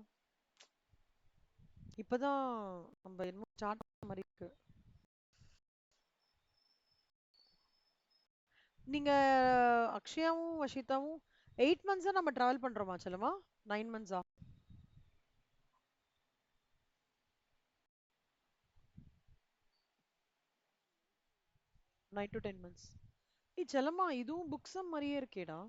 இப்பதான் நம்ம என்னமோ ஸ்டார்ட் பண்ண மாதிரி இருக்கு. நீங்க அக்ஷயாவும் வஷிதாவும் 8 months நம்ம டிராவல் பண்றோமா செல்லமா? 9 months? 9 to 10 months. செல்லம்மா இதுவும் புக் சம் மாதிரியே இருக்கேடா.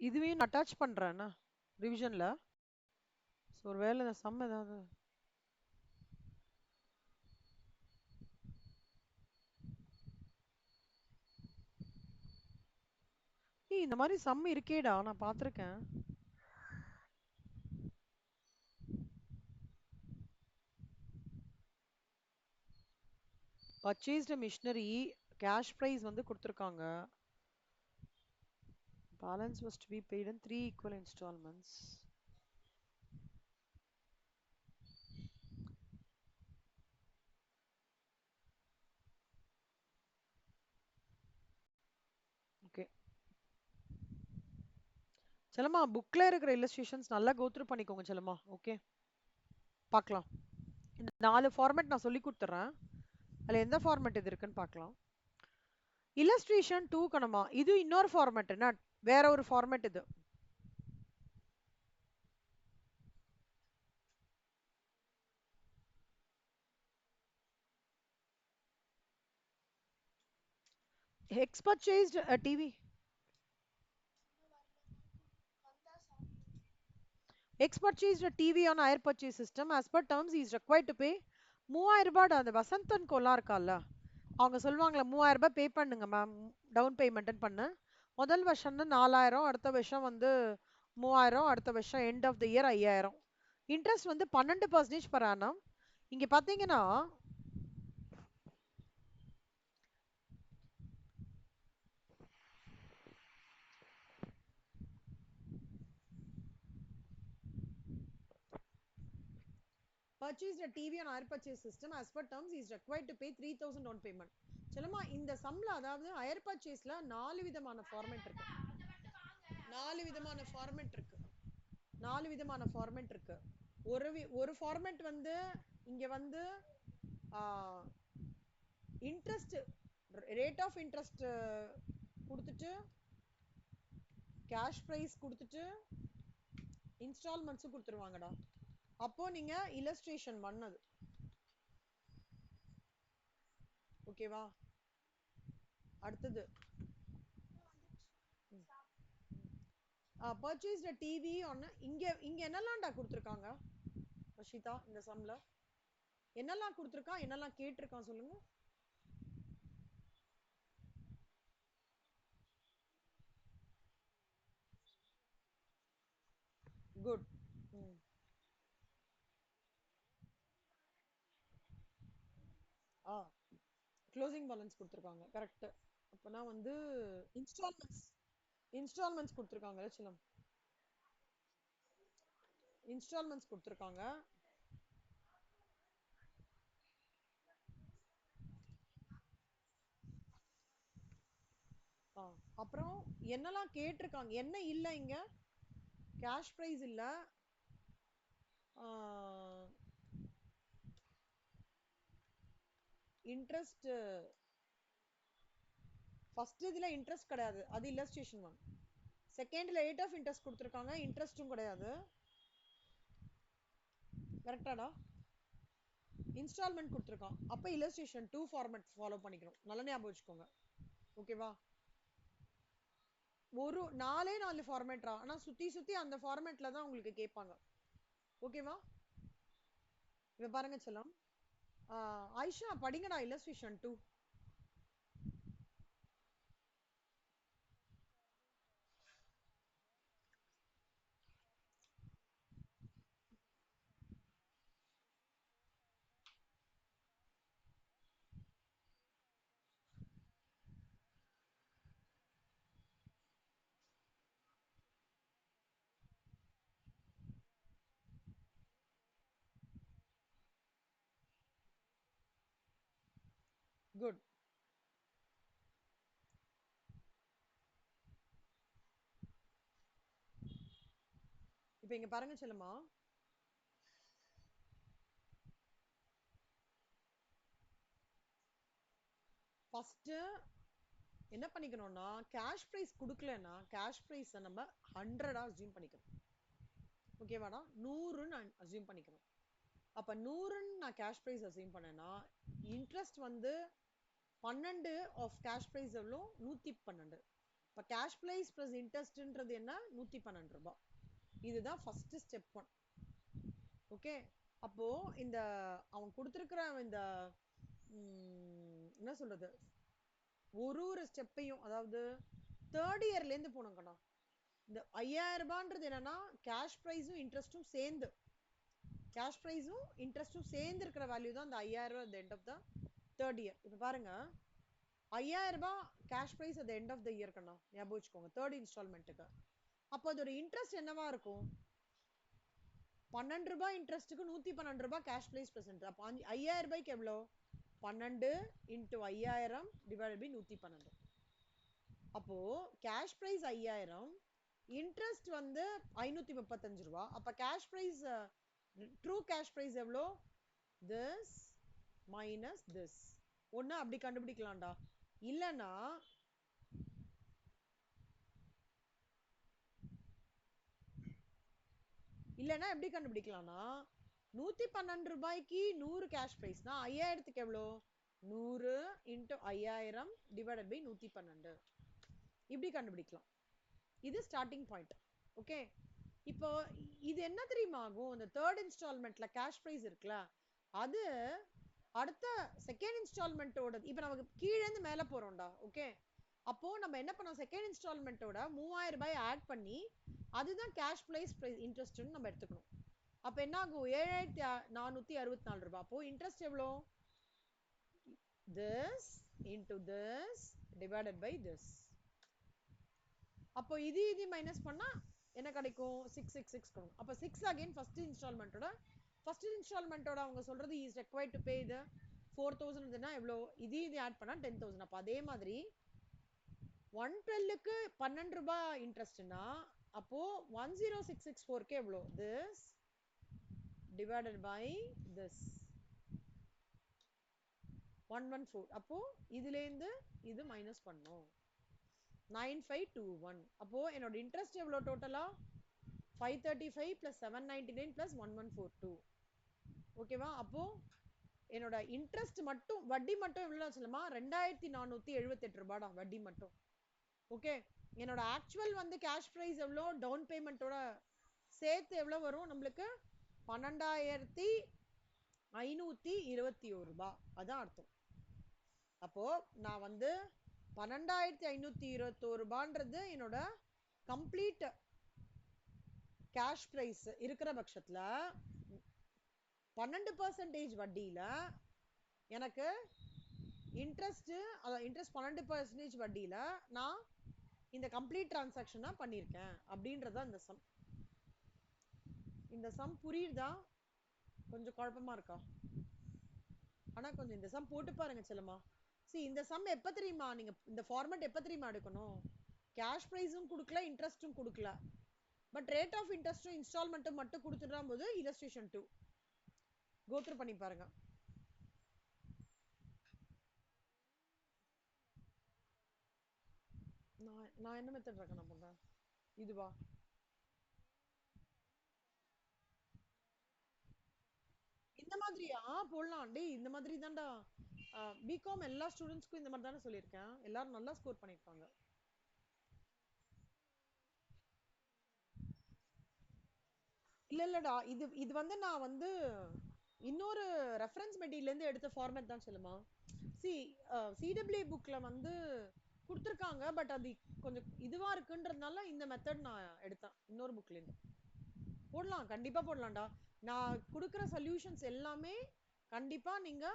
இதுவே நான் அட்டாச் பண்றேன்னா ரிவிஷன்ல. ஒருவேளை இந்த சம் ஏதாவது இந்த மாதிரி சம் இருக்கேடா, நான் பார்த்திருக்கேன். பர்ச்சேஸ்டு மிஷினரி கேஷ் பிரைஸ் வந்து கொடுத்துருக்காங்க. Balance was to be paid in 3 equal installments. Okay செல்லம்மா, புக்ல இருக்கிற இல்லஸ்ட்ரேஷன்ஸ் நல்லா கோத்ரூ பண்ணிக்கோங்க செல்லம்மா. ஓகே பார்க்கலாம். இந்த 4 ஃபார்மேட் நான் சொல்லி கொடுத்துறேன். அதுல எந்த ஃபார்மேட் இது இருக்குன்னு பார்க்கலாம். இல்லஸ்ட்ரேஷன் 2 கணமா, இது இன்னொரு ஃபார்மேட், என்ன வேற ஒரு ஃபார்மேட் இது. X purchased a TV. X purchased a TV on hire purchase system. As per terms, he is required to pay 3000 ரூபாய். அந்த வசந்தன் கோலா இருக்கால, அவங்க சொல்லுவாங்களே 3000 ரூபாய் பே பண்ணுங்க மேம் டவுன் பேமெண்ட்னு பண்ண. முதல் வருஷம்னு 4000, அடுத்த வருஷம் வந்து 3000, அடுத்த வருஷம் end of the year 5000. Interest வந்து 12% per annum. இங்க பாத்தீங்கன்னா purchased a TV on hire purchase system. As per terms, he is required to pay 3000 down payment. செல்லம்மா, இந்த சம்ல அதாவது ஹையர் பர்ச்சேஸ்ல 4 விதமான ஃபார்மேட் இருக்கு. 4 விதமான ஃபார்மேட் இருக்கு. 4 விதமான ஃபார்மேட் இருக்கு. ஒரு ஃபார்மேட் வந்து இங்க வந்து இன்ட்ரெஸ்ட் ரேட் ஆஃப் இன்ட்ரெஸ்ட் கொடுத்துட்டு கேஷ் பிரைஸ் கொடுத்துட்டு இன்ஸ்டால்மெண்ட்ஸ் கொடுத்துருவாங்கடா. அப்போ நீங்க இல்லஸ்ட்ரேஷன் பண்ணது ஓகேவா. அடுத்தது purchased a TV on இங்க இங்க என்னலாம்டா கொடுத்திருக்காங்க ரஷிதா? இந்த சம்ல என்னலாம் கொடுத்திருக்கான், என்னலாம் கேட்டிருக்கான் சொல்லுங்க. குட். க்ளோசிங் பேலன்ஸ் கொடுத்திருக்காங்க. கரெக்ட். அப்பனா வந்து இன்ஸ்டால்மெண்ட்ஸ் கொடுத்திருக்காங்க. சிலம் இன்ஸ்டால்மெண்ட்ஸ் கொடுத்திருக்காங்க. அப்புறம் என்னலாம் கேட்டிருக்காங்க, என்ன இல்ல இங்க கேஷ் பிரைஸ் இல்ல, இன்ட்ரெஸ்ட் ஃபர்ஸ்ட் இதுல இன்ட்ரெஸ்ட் கிடையாது, அது இல்லஸ்ட்ரேஷன் 1. செகண்ட்ல ரேட் ஆஃப் இன்ட்ரெஸ்ட் கொடுத்திருக்காங்க, இன்ட்ரெஸ்டும் கிடையாது. கரெக்டாடா? இன்ஸ்டால்மெண்ட் கொடுத்திருக்கான். அப்ப இல்லஸ்ட்ரேஷன் 2 ஃபார்மேட் ஃபாலோ பண்ணிக்கணும். நல்ல ஞாபகம் வச்சுக்கோங்க. ஓகேவா? ஒரு 4 ஃபார்மேட்ரா, ஆனா சுத்தி சுத்தி அந்த ஃபார்மேட்ல தான் உங்களுக்கு கேட்பாங்க. ஓகேவா? இத பாருங்க செல்லம். ஆயிஷா படிங்கடா இல்லஸ்ட்ரேஷன் 2. குட். இப்போ இங்க பாருங்க செல்லம்மா, ஃபர்ஸ்ட் என்ன பண்ணிக்கணும்னா கேஷ் ப்ரைஸ் கொடுக்கலன்னா கேஷ் ப்ரைஸை நம்ம 100 அசியூம் பண்ணிக்கணும். ஓகேவாடா? 100ன்னு அசியூம் பண்ணிக்கணும். அப்ப 100ன்னு நான் கேஷ் ப்ரைஸ் அசியூம் பண்ணேன்னா இன்ட்ரெஸ்ட் வந்து 12 ஆஃப் கேஷ் ப்ரைஸ் எவ்வளோ? 112. இப்போ கேஷ் ப்ரைஸ் ப்ளஸ் இன்ட்ரெஸ்ட்ன்றது என்ன? 112 ரூபாய். இதுதான் ஃபர்ஸ்ட் ஸ்டெப் 1. ஓகே, அப்போ இந்த அவன் கொடுத்துருக்கிற இந்த என்ன சொல்றது, ஒரு ஸ்டெப்பையும், அதாவது தேர்ட் இயர்லேருந்து போனோங்கண்ணா. இந்த 5000 ரூபான்றது என்னன்னா கேஷ் ப்ரைஸும் இன்ட்ரெஸ்ட்டும் சேர்ந்து, கேஷ் ப்ரைஸும் இன்ட்ரெஸ்ட்டும் சேர்ந்து இருக்கிற வேல்யூ தான் இந்த 5000 ரூபாய் at the end of the third year. இப்போ பாருங்க, 5000 ரூபாய் cash prize at the end of the year கண்ணா, ஞாபகம் வச்சுக்கோங்க, தேர்ட் இன்ஸ்டால்மெண்ட்டுக்கு. அப்போ அதோட இன்ட்ரெஸ்ட் என்னவா இருக்கும்? 12 ரூபாய் இன்ட்ரெஸ்ட்டுக்கு 112 ரூபாய் கேஷ் ப்ரைஸ் பிரசன்ட். அப்போ 5000 ரூபாய்க்கு எவ்வளோ? 12 into 5000 divided by 112. அப்போ கேஷ் ப்ரைஸ் 5000, இன்ட்ரெஸ்ட் வந்து 535 ரூபா. அப்ப cash prize, true cash prize எவ்வளோ? this minus this. ஒண்ணு அப்படி கண்டுபிடிக்கலாம்டா, இல்லனா எப்படி கண்டுபிடிக்கலாம்னா 112 ரூபாய்க்கு 100 கேஷ் ப்ரைஸ்னா 5000க்கு எவ்வளோ? 100 into 5000 divided by 112. இப்படி கண்டுபிடிக்கலாம். இது ஸ்டார்டிங் பாயிண்ட். ஓகே, இப்போ இது என்ன தெரியுமா ஆகும்? இந்த தேர்ட் இன்ஸ்டால்மெண்ட்ல கேஷ் ப்ரைஸ் இருக்குல்ல, அது அடுத்த செகண்ட் இன்ஸ்டால்மெண்ட்டோட, இப்போ நமக்கு கீழே இருந்து மேலே போறோம்டா. ஓகே, அப்போ நம்ம என்ன பண்ணோம்? செகண்ட் இன்ஸ்டால்மெண்ட்டோட 3000 ரூபாய் ஆட் பண்ணி அதுதான் கேஷ் ப்ரைஸ் இன்ட்ரெஸ்ட்னு நம்ம எடுத்துக்கணும். அப்ப என்ன ஆகும்? 7464 ரூபாய். அப்போ இன்ட்ரெஸ்ட் எவ்வளோ? this into this divided by this. அப்போ இது மைனஸ் பண்ணா என்ன கிடைக்கும்? 666 கிடைக்கும். அப்போ 6 அகைன் ஃபர்ஸ்ட் இன்ஸ்டால்மெண்ட்டோட அவங்க சொல்றது இஸ் ரெக்வயர்ட் டு பே இது 4000 இருந்ததுன்னா எவ்வளோ? இது ஆட் பண்ணா 10000. அப்போ அதே மாதிரி 112க்கு 12 ரூபாய் இன்ட்ரெஸ்ட்னா அப்போ 10664க்கு எவ்வளோ? this divided by this 114. அப்போ இதுலேருந்து இது மைனஸ் பண்ணும் 9521. அப்போ என்னோட இன்ட்ரெஸ்ட் எவ்வளோ டோட்டலா? 535 plus 799 plus 1142. ஓகேவா? அப்போ என்னோட இன்ட்ரெஸ்ட் மட்டும், வட்டி மட்டும் எவ்வளோ சொல்லுமா? 2478 ரூபாடா வட்டி மட்டும். ஓகே, என்னோட ஆக்சுவல் வந்து கேஷ் ப்ரைஸ் எவ்வளோ? டவுன் பேமெண்ட்டோட சேர்த்து எவ்வளோ வரும் நம்மளுக்கு? 12521 ரூபாய். அதான் அர்த்தம். அப்போ நான் வந்து 12521 ரூபான்றது என்னோட கம்ப்ளீட் கேஷ் ப்ரைஸ் இருக்கிற பட்சத்துல 12% வட்டியில எனக்கு இன்ட்ரெஸ்ட் 12% வட்டியில நான் இந்த கம்ப்ளீட் டிரான்சாக்ஷனா பண்ணியிருக்கேன் அப்படின்றதா இந்த சம். இந்த சம் புரியுதா? கொஞ்சம் குழப்பமா இருக்கா? ஆனா கொஞ்சம் இந்த சம் போட்டு பாருங்க செல்லம்மா. see, இந்த சம் எப்ப தெரியுமா நீங்க இந்த ஃபார்மட் எப்ப தெரியுமா எடுக்கணும்? கேஷ் ப்ரைஸும் கொடுக்கல, இன்ட்ரெஸ்ட்டும் கொடுக்கல, பட் ரேட் ஆஃப் இன்ட்ரெஸ்ட்டும் இன்ஸ்டால்மெண்ட்டும் மட்டும் கொடுத்துட்டா போது illustration 2 கோ த்ரூ பண்ணி பாருங்க. நான் என்ன மெத்தட் ரெக்கமெண்ட் பண்றேன்? இதுவா? இந்த மாதிரியா போடலாம் டே? இந்த மாதிரி தான்டா பிகாம் எல்லா ஸ்டூடெண்ட்ஸ்க்கும் இந்த மாதிரி தானே சொல்லியிருக்கேன். எல்லாரும் நல்லா ஸ்கோர் பண்ணிருப்பாங்க. இல்லடா, இது வந்து நான் வந்து இன்னொரு ரெஃபரன்ஸ் மெட்டீரியல்ல இருந்து எடுத்த ஃபார்மேட் தான் சொல்லுமா. சி சிடபிள்யூ புக்ல வந்து கொடுத்துருக்காங்க, பட் அது கொஞ்சம் இதுவா இருக்குன்றதுனால இந்த மெத்தட் நான் எடுத்தேன் இன்னொரு புக்ல இருந்து. போடலாம், கண்டிப்பா போடலாம்டா. நான் கொடுக்குற சொல்யூஷன்ஸ் எல்லாமே கண்டிப்பா நீங்க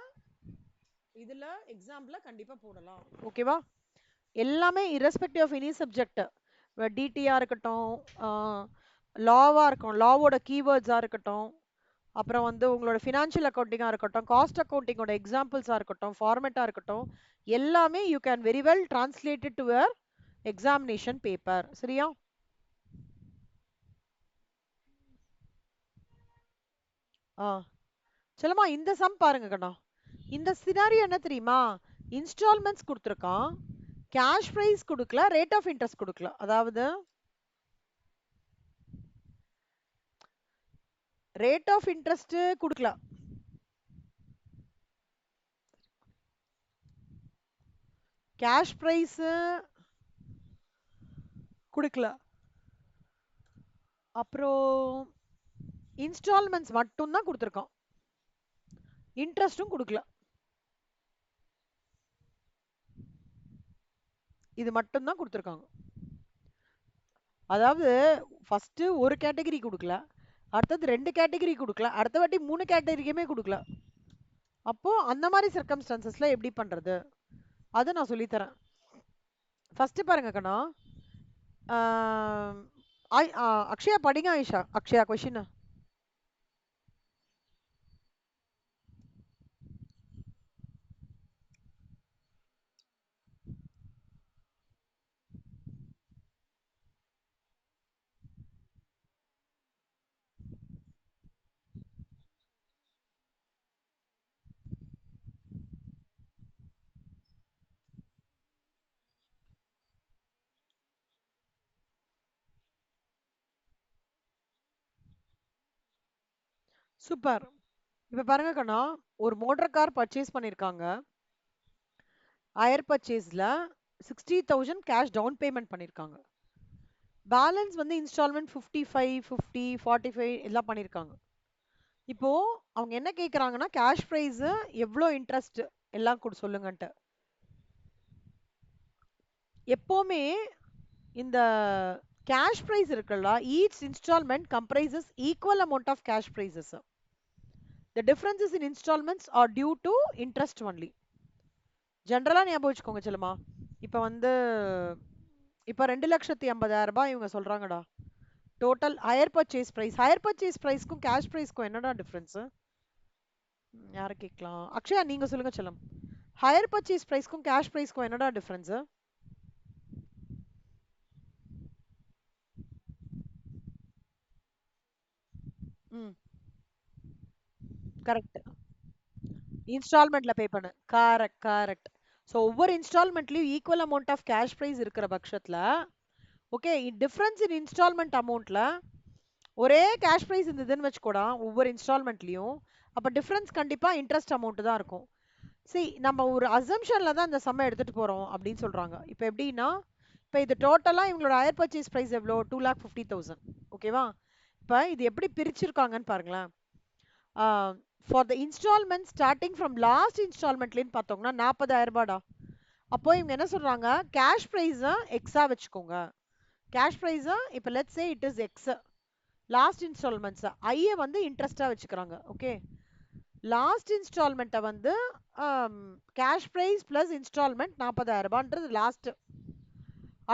இதுல எக்ஸாம்பிள கண்டிப்பா போடலாம். ஓகேவா? எல்லாமே irrespective ஆஃப் எனி சப்ஜெக்ட், டிடிஆ இருக்கட்டும், லாவா இருக்கும், லாவோட கீவேர்ட்ஸா இருக்கட்டும், அப்புறம் வந்து உங்களோட ஃபினான்ஷியல் அக்கௌண்டிங்கா இருக்கட்டும், காஸ்ட் அக்கௌண்டிங்கோட எக்ஸாம்பிள்ஸா இருக்கட்டும், ஃபார்மேட்டா இருக்கட்டும், எல்லாமே you can very well translate to your examination paper. சரியா? ஆ சொல்லுமா, இந்த சம் பாருங்க கண்ணா. இந்த சினாரியோ என்ன தெரியுமா? இன்ஸ்டால்மெண்ட்ஸ் கொடுத்துருக்கான், கேஷ் பிரைஸ் கொடுக்கல, ரேட் ஆஃப் இன்ட்ரெஸ்ட் கொடுக்கல. அதாவது ரேட் ஆஃப் இன்ட்ரெஸ்ட் கொடுக்கல, கேஷ் பிரைஸ் கொடுக்கல, அப்புறம் இன்ஸ்டால்மெண்ட்ஸ் மட்டும் தான் கொடுத்துருக்கான், இன்ட்ரெஸ்டும் கொடுக்கல. இது மட்டும் தான் கொடுத்துருக்காங்க. அதாவது ஃபர்ஸ்ட் ஒரு கேட்டகரி கொடுக்கல, அடுத்தது 2 கேட்டகரி கொடுக்கல, அடுத்த வாட்டி 3 கேட்டகரிக்குமே கொடுக்கல. அப்போ அந்த மாதிரி சர்க்கம்ஸ்டான்சஸ்ல எப்படி பண்றது, அதை நான் சொல்லி தரேன். ஃபர்ஸ்ட் பாருங்க கண்ணா. அக்ஷயா படிங்க. ஆயிஷா, அக்ஷயா கொஸ்டின். சூப்பர். இப்ப பாருங்க கண்ணா, ஒரு மோட்டார் கார் பர்ச்சேஸ் பண்ணிருக்காங்க. ஹையர் பர்ச்சேஸ்ல 60,000 கேஷ் டவுன் பேமெண்ட் பண்ணிருக்காங்க. பேலன்ஸ் வந்து இன்ஸ்டால்மெண்ட் 55, 50, 45 எல்லாம் பண்ணிருக்காங்க. இப்போ அவங்க என்ன கேக்குறாங்கன்னா, கேஷ் பிரைஸ் எவ்வளோ, இன்ட்ரெஸ்ட் எல்லாம் கூட சொல்லுங்கன்ட்டு. எப்பவுமே இந்த கேஷ் பிரைஸ் இருக்குல்ல, each instalment comprises equal amount of cash prices. The differences in installments are due to interest only. ஜென்ரலா ஞாபகம் வச்சுக்கோங்க செல்லுமா. இப்போ வந்து இப்போ 2,80,000 ரூபாய் இவங்க சொல்றாங்கடா. Total hire purchase price. Hire purchase பிரைஸ்க்கும் கேஷ் பிரைஸ்க்கும் என்னடா டிஃபரன்ஸ்? யாரை கேட்கலாம்? அக்ஷயா நீங்க சொல்லுங்க செல்லம். ஹையர் பர்ச்சேஸ் பிரைஸ்க்கும் கேஷ் பிரைஸ்க்கும் என்னடா டிஃபரன்ஸ்? ம், கரெக்ட். இன்ஸ்டால்மெண்ட்ல பே பண்ணு. Correct, correct. ஸோ ஒவ்வொரு இன்ஸ்டால்மெண்ட்லயும் equal amount of cash price இருக்கிற பட்சத்துல, ஓகே, டிஃபரன்ஸ் இன் இன்ஸ்டால்மெண்ட் அமௌண்ட்ல ஒரே கேஷ் பிரைஸ் இருந்ததுன்னு வச்சுக்கோடா ஒவ்வொரு இன்ஸ்டால்மெண்ட்லயும், அப்ப டிஃபரன்ஸ் கண்டிப்பா இன்ட்ரெஸ்ட் அமௌண்ட் தான் இருக்கும். சரி, நம்ம ஒரு அசம்ஷன்ல தான் இந்த சம்மை எடுத்துட்டு போறோம் அப்படின்னு சொல்றாங்க. இப்போ எப்படின்னா, இப்போ இது டோட்டலா இவங்களோட ஹையர் பர்ச்சேஸ் பிரைஸ் எவ்வளோ? 2,50,000. ஓகேவா? இப்போ இது எப்படி பிரிச்சிருக்காங்கன்னு பாருங்களேன். For the instalment starting from last இன்ஸ்டால்மெண்ட்லேன்னு பார்த்தோம்னா 40,000 ரூபாடா. அப்போ இவங்க என்ன சொல்றாங்க, கேஷ் ப்ரைஸை எக்ஸா வச்சுக்கோங்க. கேஷ் ப்ரைஸை இப்போ let's say it is X. Last instalments ஐயை வந்து இன்ட்ரெஸ்டாக வச்சுக்கிறாங்க. ஓகே, லாஸ்ட் இன்ஸ்டால்மெண்ட்டை வந்து கேஷ் ப்ரைஸ் ப்ளஸ் இன்ஸ்டால்மெண்ட் 40,000 ரூபான்றது லாஸ்ட்.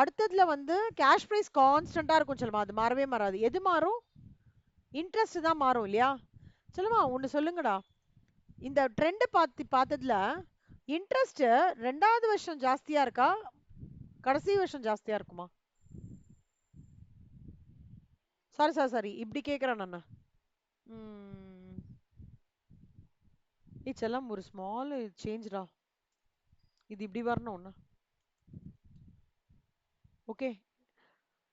அடுத்ததுல வந்து கேஷ் ப்ரைஸ் கான்ஸ்டன்டா இருக்கும் சொல்லுமா, அது மாறவே மாறாது. எது மாறும்? இன்ட்ரெஸ்ட் தான் மாறும் இல்லையா? சொல்லுமா ஒன்று சொல்லுங்கடா. இந்த ட்ரெண்ட் பார்த்ததுல இன்ட்ரெஸ்ட் 2வது வருஷம் ஜாஸ்தியா இருக்கா, கடைசி வருஷம் ஜாஸ்தியா இருக்குமா? சாரி சாரி சாரி, இப்படி கேட்குறேன் நான். இதெல்லாம் ஒரு ஸ்மால் சேஞ்ச்டா. இது இப்படி வரணும் ஒன்று. ஓகே,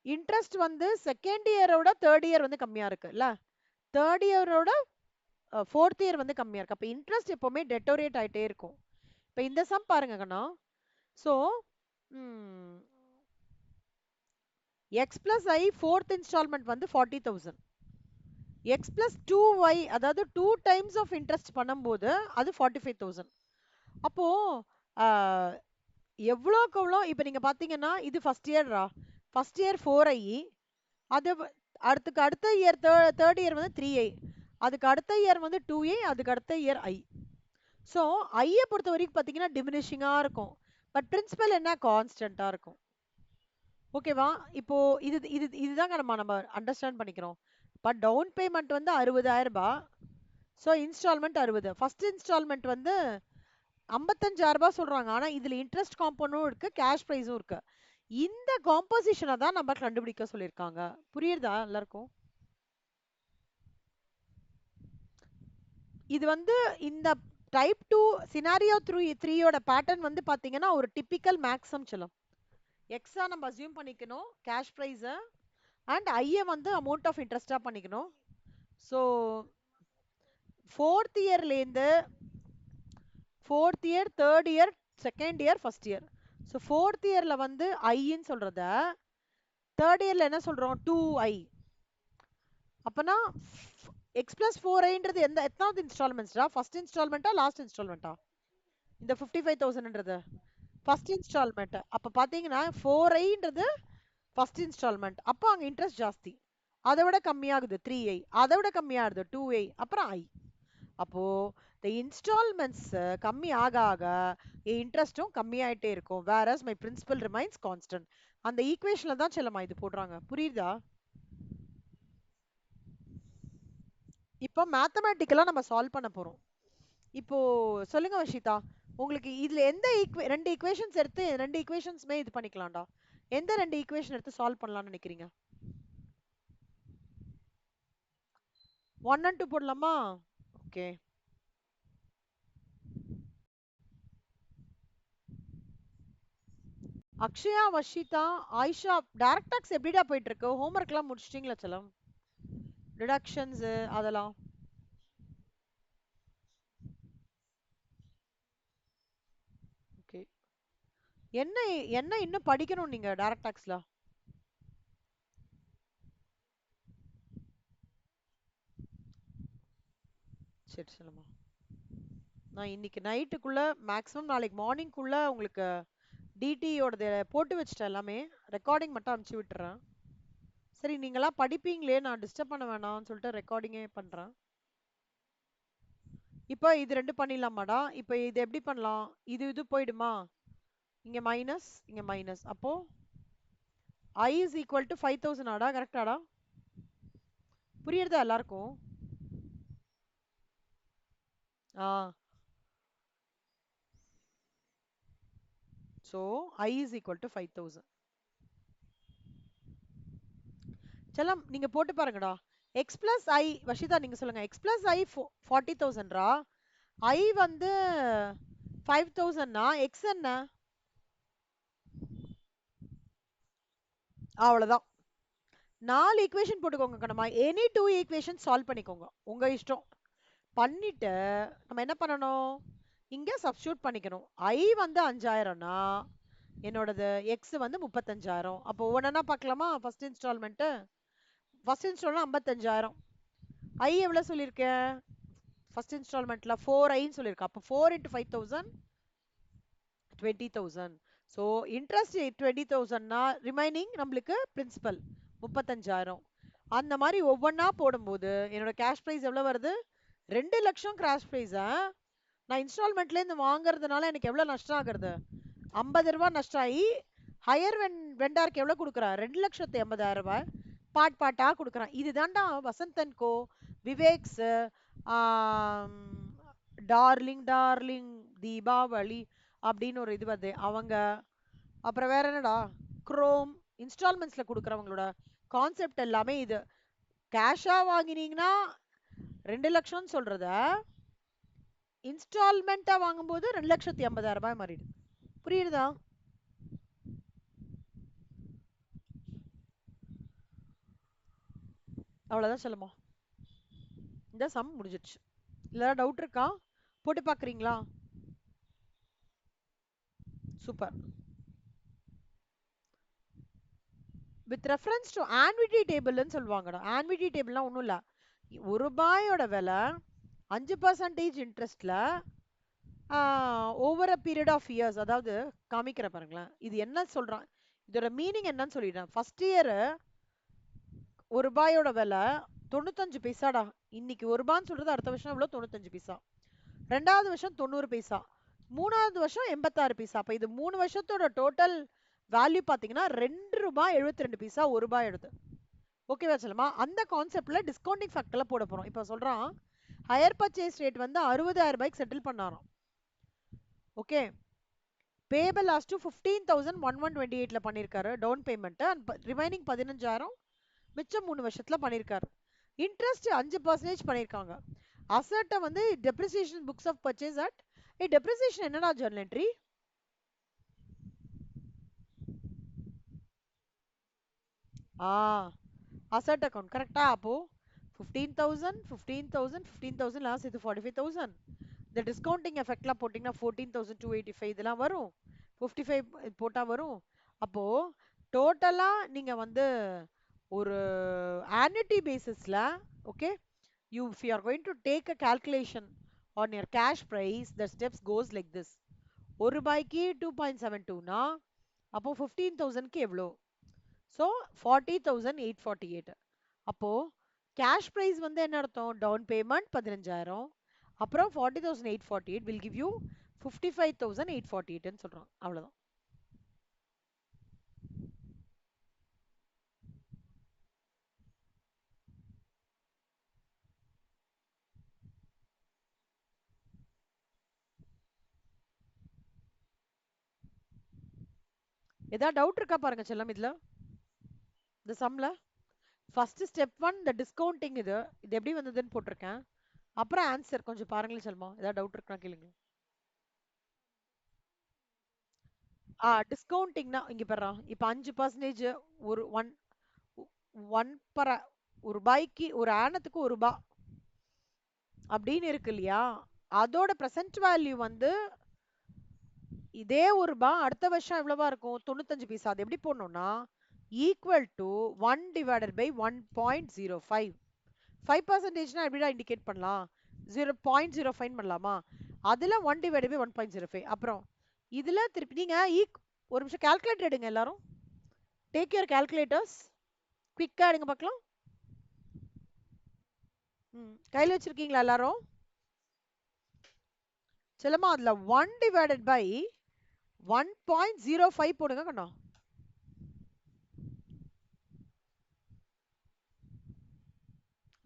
இன்ட்ரெஸ்ட் வந்து செகண்ட் இயரோட தேர்ட் இயர் வந்து கம்மியா இருக்குல்ல, தேர்ட் இயரோட ஃபோர்த் இயர் வந்து கம்மியா இருக்கு. அப்போ இன்ட்ரெஸ்ட் எப்பவுமே டெட்டோரேட் ஆயிட்டே இருக்கும். இப்போ இந்த சம் பாருங்க கண்ணா. ஸோ எக்ஸ் பிளஸ் ஐ ஃபோர்த் இன்ஸ்டால்மெண்ட் வந்து 40,000. எக்ஸ் பிளஸ் 2y, அதாவது 2 டைம்ஸ் ஆஃப் இன்ட்ரெஸ்ட் பண்ணும்போது அது 45,000. அப்போ எவ்வளோக்கு எவ்வளோ இப்போ நீங்க பாத்தீங்கன்னா, இது ஃபர்ஸ்ட் இயர்ரா, ஃபர்ஸ்ட் இயர் 4i, அது அடுத்துக்கு அடுத்த இயர் தேர்ட் இயர் வந்து 3i, அதுக்கு அடுத்த இயர் வந்து 2a, அதுக்கு அடுத்த இயர் i. ஸோ ஐயை பொறுத்த வரைக்கும் பார்த்தீங்கன்னா டிமினிஷிங்காக இருக்கும், பட் பிரின்சிபல் என்ன, கான்ஸ்டன்ட்டாக இருக்கும். ஓகேவா? இப்போ இதுதாங்க நம்ம அண்டர்ஸ்டாண்ட் பண்ணிக்கிறோம். இப்போ டவுன் பேமெண்ட் வந்து 60,000 ரூபாய், ஸோ இன்ஸ்டால்மெண்ட் 60. ஃபர்ஸ்ட் இன்ஸ்டால்மெண்ட் வந்து 55,000 ரூபாய் சொல்றாங்க. ஆனா இதுல இன்ட்ரெஸ்ட் காம்பவுண்டும் இருக்கு, கேஷ் ப்ரைஸும் இருக்கு. இந்த காம்போசிஷனை தான் நம்ம கண்டுபிடிக்க சொல்லியிருக்காங்க. புரியுதா எல்லாருக்கும்? இது வந்து இந்த டைப் 2 சினாரியோ 3யோட பேட்டர்ன் வந்து பாத்தீங்கன்னா ஒரு டிபிக்கல் மேக்ஸம் சொல்லும். எக்ஸா நம்ம அசியூம் பண்ணிக்கணும் கேஷ் ப்ரைஸ் அண்ட் ஐய வந்து அமௌண்ட் ஆஃப் இன்ட்ரெஸ்டா பண்ணிக்கணும். ஸோ ஃபோர்த் இயர்லேருந்து fourth year, third year, second year, first year. So fourth இயர்ல வந்து ஐன்னு சொல்றத தேர்ட் இயர்ல என்ன சொல்றோம் 2i. அப்பனா எக்ஸ் பிளஸ் 4iன்றது எத்தனாவது இன்ஸ்டால்மெண்ட்ஸ்டா? First இன்ஸ்டால்மெண்ட்டா last இன்ஸ்டால்மெண்ட்டா? இந்த 55,000ன்றது ஃபர்ஸ்ட் இன்ஸ்டால்மெண்ட். அப்ப பாத்தீங்கன்னா 4iன்றது ஃபர்ஸ்ட் இன்ஸ்டால்மெண்ட். அப்போ அங்க இன்ட்ரெஸ்ட் ஜாஸ்தி. அதை விட கம்மியாகுது 3i, அதை விட கம்மியாகுது 2i, அப்புறம் i. அப்போ the installments கம்மி ஆக ஆக இன்ட்ரெஸ்டும் கம்மியாயிட்டே இருக்கும். whereas my principal remains constant. அந்த ஈக்குவேஷன்ல தான் செல்லமா இது போடுறாங்க. புரியுதா? இப்போ மேத்தமேட்டிக்கலா நம்ம சால்வ் பண்ண போறோம். இப்போ சொல்லுங்க வஷிதா, உங்களுக்கு இதுல எந்த ரெண்டு ஈக்குவேஷன்ஸ் எடுத்து ரெண்டு ஈக்குவேஷன்ஸ்மே இது பண்ணிக்கலாம்டா. எந்த ரெண்டு ஈக்குவேஷன் எடுத்து சால்வ் பண்ணலாம்னு நினைக்கிறீங்க? 1 and 2 போடலாமா? Okay. Akshaya, Vashita, Ayesha, direct tax எப்படிடா போயிட்டு இருக்கு? ஹோம்ஒர்க்லாம் முடிச்சிட்டீங்களா செல்லம்? டிடக்ஷன்ஸ் அதெல்லாம் ஓகே. என்ன என்ன இன்னும் படிக்கணும் நீங்க டைரக்ட் டாக்ஸ்ல? சரி செல்லம்மா. நான் இன்னைக்கு நைட்டுக்குள்ள மேக்ஸிமம் நாளைக்கு மார்னிங்குள்ள உங்களுக்கு டிடியோடது போட்டு வச்சிட்டேன் எல்லாமே. ரெக்கார்டிங் மட்டும் அனுப்பிச்சு விட்டுறேன். சரி, நீங்களாம் படிப்பீங்களே, நான் டிஸ்டர்ப் பண்ண வேணாம்னு சொல்லிட்டு ரெக்கார்டிங்கே பண்றேன். இப்போ இது ரெண்டு பண்ணிடலாமாடா? இப்போ இது எப்படி பண்ணலாம்? இது போயிடுமா? இங்க மைனஸ், இங்க மைனஸ். அப்போ i is equal to 5,000 ஆடா? கரெக்டாடா? புரியுறதா எல்லாருக்கும்? ஆ. So i is equal to 5,000. செல்லம் நீங்க போட்டு பாருங்கடா. x plus i, வஷிதா நீங்க சொல்லுங்க. x plus i 40,000 raw. i வந்து 5,000 னா x என்ன? அவ்வளவுதான். 4 ஈக்குவேஷன் போட்டுக்கோங்க கண்ணம்மா. எனி 2 ஈக்குவேஷன் சால்வ் பண்ணிக்கோங்க, உங்க இஷ்டம். பண்ணிட்டு நம்ம என்ன பண்ணணும்? இங்க சப்ஸ்டியூட் பண்ணிக்கணும். i வந்து 5,000னா என்னோடது x வந்து 35,000. அப்போ ஒவ்வொன்னா பார்க்கலாமா? First instalment. First instalment 55,000. i எவ்வளவு சொல்லியிருக்கேன்? ஃபர்ஸ்ட் இன்ஸ்டால்மெண்ட்ல 4iன்னு சொல்லியிருக்கேன். அப்போ 4 into 5,000 20,000. ஸோ இன்ட்ரெஸ்ட் 20,000னா ரிமைனிங் நம்மளுக்கு பிரின்சிபல் 35,000. அந்த மாதிரி ஒவ்வொன்றா போடும்போது என்னோட கேஷ் ப்ரைஸ் எவ்வளோ வருது? 2 லட்சம் கேஷ் ப்ரைஸா? நான் இன்ஸ்டால்மெண்ட்லேருந்து வாங்குறதுனால எனக்கு எவ்வளோ நஷ்டம் ஆகுறது? 50 ரூபாய் நஷ்டம் ஆகி ஹையர் வெண்டாருக்கு எவ்வளோ கொடுக்குறா? 2,80,000 ரூபாய் பாட்டாக கொடுக்குறான். இதுதான்டா வசந்தன் கோ, விவேக்ஸ், டார்லிங் டார்லிங் தீபாவளி அப்படின்னு ஒரு இது வருது அவங்க. அப்புறம் வேற என்னடா, குரோம், இன்ஸ்டால்மெண்ட்ஸ்ல கொடுக்குறவங்களோட கான்செப்ட் எல்லாமே இது. கேஷா வாங்கினீங்கன்னா 2 லட்சம்னு சொல்றத இன்ஸ்டால்மெண்ட்டா வாங்கும்போது 2,80,000 ரூபாய் மாறிடுது. புரியுதா? அவ்வளவுதான் சொல்லுமா. இந்த சம் முடிஞ்சிடுச்சு. இல்ல டவுட் இருக்கா? போட்டு பாக்குறீங்களா? Super. With reference to annuity டேபிள்னு சொல்லுவாங்கடா. ஆன்விட்டி டேபிள்னா ஒன்றும் இல்லை, ரூபாயோட விலை 5% இன்ட்ரெஸ்ட்ல over a period of years, அதாவது காமிக்கிற பாருங்களேன். இது என்ன சொல்றான், இதோட மீனிங் என்னன்னு சொல்லிடுறேன். ஃபர்ஸ்ட் இயர் ரூபாயோட விலை 95 பைசாடா. இன்னைக்கு ரூபான்னு சொல்றது அடுத்த வருஷம் எவ்வளோ? 95 பைசா. ரெண்டாவது வருஷம் 90 பைசா. மூணாவது வருஷம் 86 பைசா. அப்ப இது 3 வருஷத்தோட டோட்டல் வேல்யூ பாத்தீங்கன்னா 2 ரூபாய் 72 பைசா ரூபாய் எடுத்து. ஓகேவா சொல்லுமா? அந்த கான்செப்ட்ல டிஸ்கவுண்டிங் ஃபேக்டர்ல போட போறோம். இப்போ சொல்றான் ஹையர் பர்ச்சேஸ் ரேட் வந்து 60,000 ரூபாய்க்கு செட்டில் பண்ணாராம். ஓகே, பேபிள் லாஸ்ட் 15,1128ல பண்ணியிருக்காரு டவுன் பேமெண்ட், அண்ட் ரிமைனிங் 15,000 மிச்சம் 3 வருஷத்துல பண்ணியிருக்காரு. இன்ட்ரெஸ்ட் 5% பண்ணியிருக்காங்க. அசட்டை வந்து depreciation books of purchase at depreciation என்னடா ஜர்னல் என்ட்ரி? ஆ அசட் அக்கௌண்ட் கரெக்டா? அப்போ 15,000 15,000 15,000 லாஸ்ட் இது 45,000. இந்த டிஸ்கவுண்டிங் எஃபெக்ட்லாம் போட்டிங்கன்னா 14,285 இதெல்லாம் வரும். 55 போட்டா வரும். அப்போ டோட்டலா நீங்க வந்து ஒரு annuity பேசிஸ்ல, okay, if you are going to take a calculation on your cash price, the steps goes like this. ஒரு ரூபாய்க்கு 2.72னா அப்போ 15,000க்கு எவ்வளோ? ஸோ 40,848. அப்போ கேஷ் ப்ரைஸ் வந்து என்ன அர்த்தம்? டவுன் பேமெண்ட் 15,000, அப்புறம் 40,848 will give you 55,848ன்னு சொல்றோம். அவ்வளவுதான். ஏதாவது டவுட் இருக்கா பாருங்க செல்லம் இதுல, இந்த சம்ல. ஃபர்ஸ்ட் ஸ்டெப் 1 இந்த டிஸ்கவுண்டிங், இது எப்படி வந்ததுன்னு போட்டிருக்கேன். அப்புறம் ஆன்சர் கொஞ்சம் பாருங்களேன் செல்மா, ஏதாவது டவுட் இருக்கா கேளுங்க. டிஸ்கவுண்டிங்னா இங்க பாரு, இப்போ 5% ஒரு ஒன் ஒன் பர் ஒரு ரூபாய்க்கு ஒரு ஆனத்துக்கு ஒரு ரூபாய் அப்படின்னு இருக்கு இல்லையா? அதோட பிரசன்ட் வேல்யூ வந்து இதே ஒரு ரூபாய் அடுத்த வருஷம் எவ்வளவா இருக்கும்? 95 பைசா. அது எப்படி போடணும்னா ஈக்குவல் டு 1 டிவைடட் பை 1.05. 5%னா எப்படிடா இண்டிகேட் பண்ணலாம்? 0.05 பண்ணலாமா? அதுல 1 டிவைடட் பை 1.05. அப்புறம் இதுல திருப்பி நீங்க ஒரு நிமிஷம் கால்குலேட்டர் எடுங்க எல்லாரும். டேக் யுவர் கால்குலேட்டர்ஸ், குவிக்கா எடுங்க பார்க்கலாம். கையில் வச்சிருக்கீங்களா எல்லாரும்? செல்லமா அதுல 1 டிவைடட் பை 1.05 போடுங்க கண்ணா.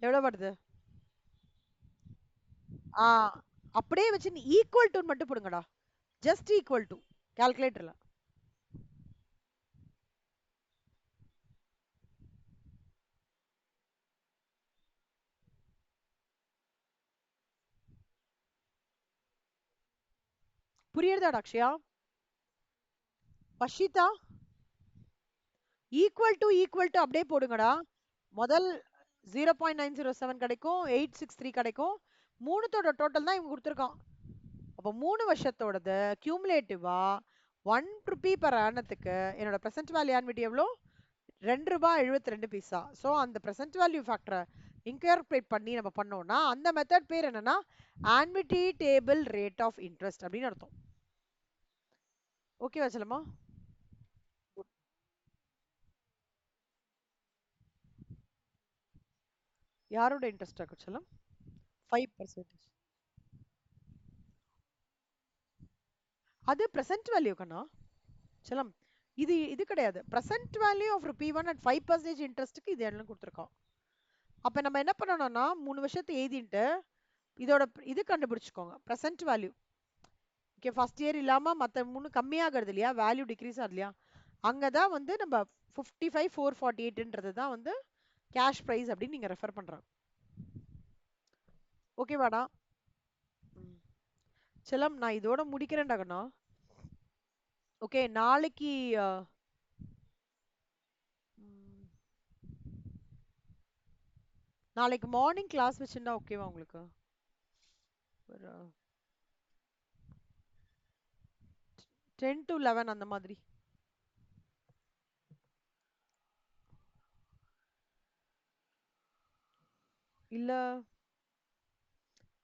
எவ்வளவு வருது? ஆ அப்படியே வச்சு நீ ஈக்குவல் டு மட்டும் போடுங்கடா. ஜஸ்ட் ஈக்குவல் டு கால்குலேட்டர்ல. புரியுறதா அக்ஷயா? பஷிதா, ஈக்குவல் டு அப்படியே போடுங்கடா. முதல் 0.907 கிடைக்கும், 863 கிடைக்கும். மூணுத்தோட டோட்டல் தான் இவங்க கொடுத்துருக்கான். அப்போ 3 வருஷத்தோடது கியூமுலேட்டிவா 1 ருபி பர் ஆனத்துக்கு என்னோட பிரசன்ட் வேல்யூ ஆன்விட்டி எவ்வளோ? 2 ரூபாய் 72 பைசா. ஸோ அந்த பிரசன்ட் வேல்யூ ஃபேக்டரை இன்கார்பரேட் பண்ணி நம்ம பண்ணோம்னா அந்த மெத்தட் பேர் என்னன்னா annuity table rate of interest அப்படின்னு அர்த்தம். ஓகேவா செல்லமா? யாரோட இன்ட்ரெஸ்ட் ஆகும் செல்லம்? 5%. அது பிரசன்ட் வேல்யூ கண்ணா செல்லம். இது கிடையாது. Present value of P1 at 5% இன்ட்ரெஸ்ட்டுக்கு இது எல்லாம் கொடுத்துருக்கோம். அப்ப நம்ம என்ன பண்ணணும்னா 3 வருஷத்தை எழுதிட்டு இதோட இது கண்டுபிடிச்சுக்கோங்க, present value. Okay, first year இல்லாம மற்ற 3 கம்மியாகிறது இல்லையா, வேல்யூ டிக்ரீஸ் ஆகுது இல்லையா, அங்கதான் வந்து நம்ம 55,448ன்றது தான் வந்து கேஷ் பிரைஸ் அப்படின்னு நீங்க ரெஃபர் பண்றோம். ஓகேவாடா? செல்லம் நான் இதோட முடிக்கிறேன்டா கண்ணா. ஓகே, நாளைக்கு ம், நாளைக்கு மார்னிங் கிளாஸ் வச்சுருந்தா ஓகேவா உங்களுக்கு? ஒரு 10 to 11 அந்த மாதிரி. இல்ல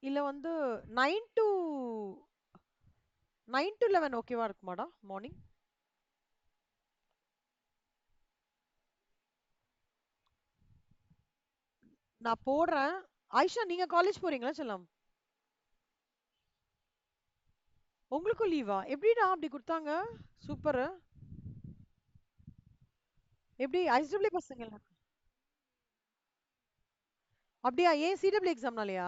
இல்ல வந்து 9 to 11 ஓகேவா இருக்குமாடா மார்னிங்? நான் போடுறேன். ஆயிஷா நீங்க காலேஜ் போறீங்களா செல்லம்? உங்களுக்கும் லீவா? எப்படிடா அப்படி கொடுத்தாங்க? சூப்பர். எப்படி ஐஸ்டபிள்யூ பசங்க? அப்படியா? ஏன் சிடபிள்யூ எக்ஸாம்னாலயா?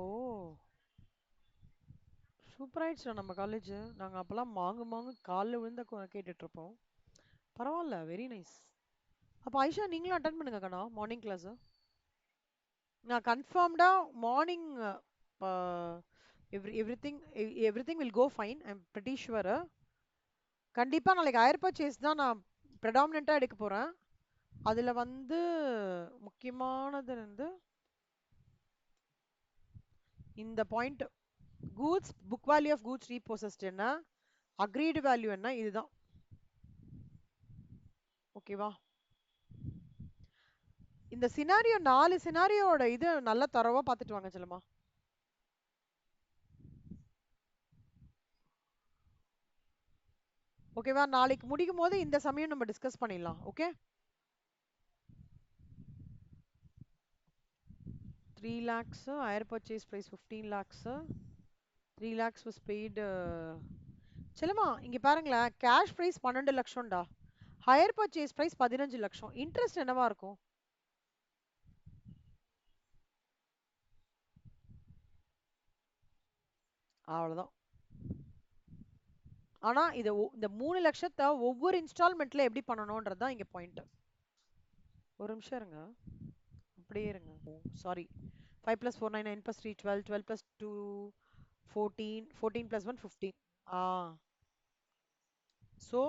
ஓ, சூப்பர் ஆயிடுச்சுடா நம்ம காலேஜ். நாங்க அப்பெல்லாம் மாங்கு மாங்கு கால்ல விழுந்த கேட்டுட்டு இருப்போம். பரவாயில்ல, வெரி நைஸ். அப்ப ஐஷா நீங்களும் அட்டன் பண்ணுங்க கண்ணா மார்னிங் கிளாஸ். நான் கன்ஃபார்ம்டா morning everything will go fine. I am pretty sure. கண்டிப்பா நாளைக்கு ஹையர் பர்ச்சேஸ் தான் நான் ப்ரெடாமினெண்டா எடுக்க போறேன். அதுல வந்து முக்கியமானது வந்து இந்த point, goods book value of goods repossessed என்ன, அக்ரீடு வேல்யூ என்ன, இதுதான். ஓகேவா? இந்த சினாரியோ 4 சினாரியோட இது நல்லா தரவா பார்த்துட்டு வாங்க செல்லமா. ஓகேவா? நாளைக்கு முடிக்கும் போது இந்த சமயம் நம்ம டிஸ்கஸ் பண்ணிடலாம். Okay, 3 lakhs higher purchase price 15 lakhs, 3 lakhs was paid. செல்லமா இங்க பாருங்களேன், கேஷ் பிரைஸ் 12 லட்சம்டா, ஹையர் பர்ச்சேஸ் பிரைஸ் 15 லட்சம். இன்ட்ரெஸ்ட் என்னவா இருக்கும்? அவ்வளவுதான். ஆனா இந்த 3 லட்சத்தை ஒவ்வொரு இன்ஸ்டால்மெண்ட்ல எப்படி பண்ணணும்ன்றது தான் இங்க பாயிண்ட். ஒரு நிமிஷம் இருங்க, அப்படியே இருங்க. Sorry, 5 plus 4 9 9 plus 3 12 12 plus 2 14 14 plus 1 15. ஆ, சோ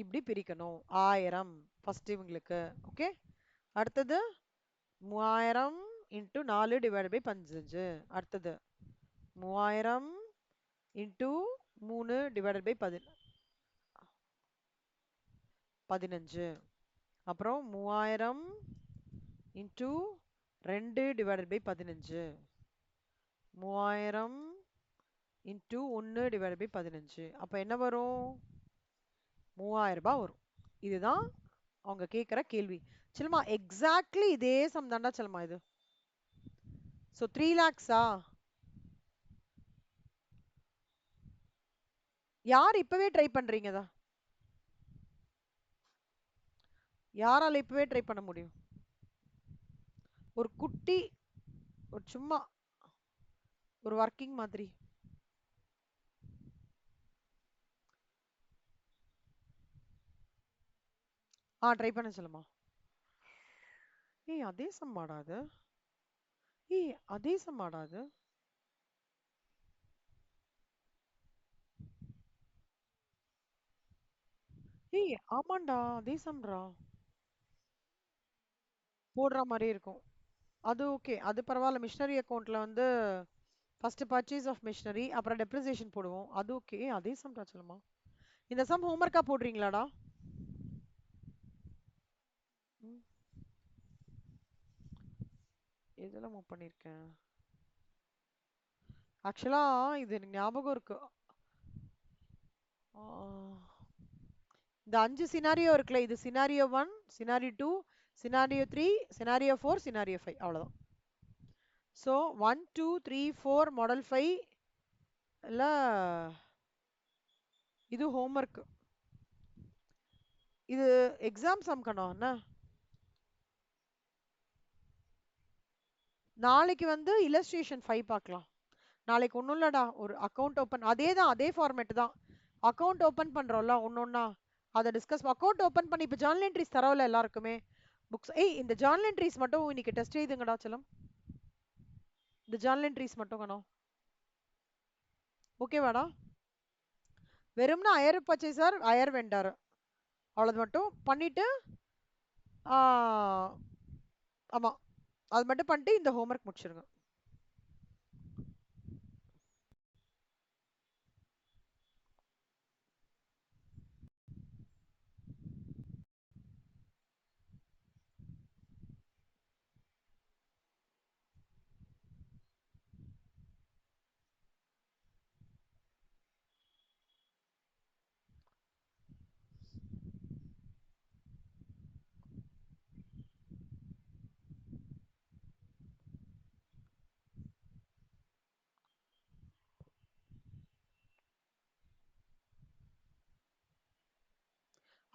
இப்படி பிரிக்கணும். 1000 ஃபர்ஸ்ட் இவங்களுக்கு. ஓகே, அடுத்தது 3000 இன்ட்டு 4 டிவைட் பை 15. அடுத்தது 3000 இன்ட்டு 3 டிவைட் பை 15. அப்புறம் 3000 into 2 divide by 15. 3000 into 1 divide by 15. அப்ப என்ன வரும்? 3000 ரூபாய் வரும். இதுதான் அவங்க கேக்குற கேள்வி. செல்மா எக்ஸாக்ட்லி இதே சம் தான்டா செல்மா இது. சோ 3 lakhs யார் இப்பவே ட்ரை பண்றீங்கதா? யாரால இப்பவே ட்ரை பண்ண முடியும்? ஒரு குட்டி, ஒரு சும்மா ஒரு ஒர்க்கிங் மாதிரி. ட்ரை பண்ண சொல்லுமா. ஏய் அதே சம்மாடா அது. ஏய் அதே சம்மாடா அது. ஏய் ஆமாண்டா, அதே சம்ரா. போடுற மாதிரி இருக்கும். அது ஓகே, அது பரவாயில்ல. மிஷினரி அக்கவுண்ட்ல வந்து ஃபர்ஸ்ட் பர்ச்சேஸ் ஆஃப் மிஷினரி, அப்புறம் டெப்ரிசியேஷன் போடுவோம். அது ஓகே, அதே சம்டா சொல்லுமா. இந்த சம் ஹோம்ஒர்க்கா போடுறீங்களாடா? ம், எதுல மூவ் பண்ணிருக்கேன்? ஆக்சுவலா இது எனக்கு ஞாபகம் இருக்கு. ஆ, இந்த 5 சினாரியோ இருக்குல்ல, இது scenario 1, scenario 2, scenario 3, scenario 4, scenario 5, அவ்வளவுதான். ஸோ 1 2 3 4 மாடல் 5 இல்ல, இது ஹோம்ஒர்க். இது எக்ஸாம் சம் கண்ணா என்ன. நாளைக்கு வந்து இல்லஸ்ட்ரேஷன் 5 பார்க்கலாம். நாளைக்கு ஒன்றும் இல்லடா, ஒரு அக்கௌண்ட் ஓப்பன், அதே தான், அதே ஃபார்மேட் தான். அக்கௌண்ட் ஓப்பன் பண்றோம்ல ஒன்னொன்னா, அதை டிஸ்கஸ். அக்கௌண்ட் ஓப்பன் பண்ணி இப்போ ஜர்னல் என்ட்ரிஸ் தரோம்ல எல்லாருக்குமே புக்ஸ். ஏய் இந்த ஜர்னல் என்ட்ரிஸ் மட்டும் இன்னைக்கு டெஸ்ட் எழுதுங்கடா செல்லம். இந்த ஜர்னல் என்ட்ரிஸ் மட்டும் வேணும். ஓகேவாடா? வெறும்னா அயர் பர்ச்சேசர் அயர் வெண்டார் அவ்வளவு மட்டும் பண்ணிட்டு, ஆ, ஆமா, அது மட்டும் பண்ணிட்டு இந்த ஹோம்ஒர்க் முடிச்சிருங்க.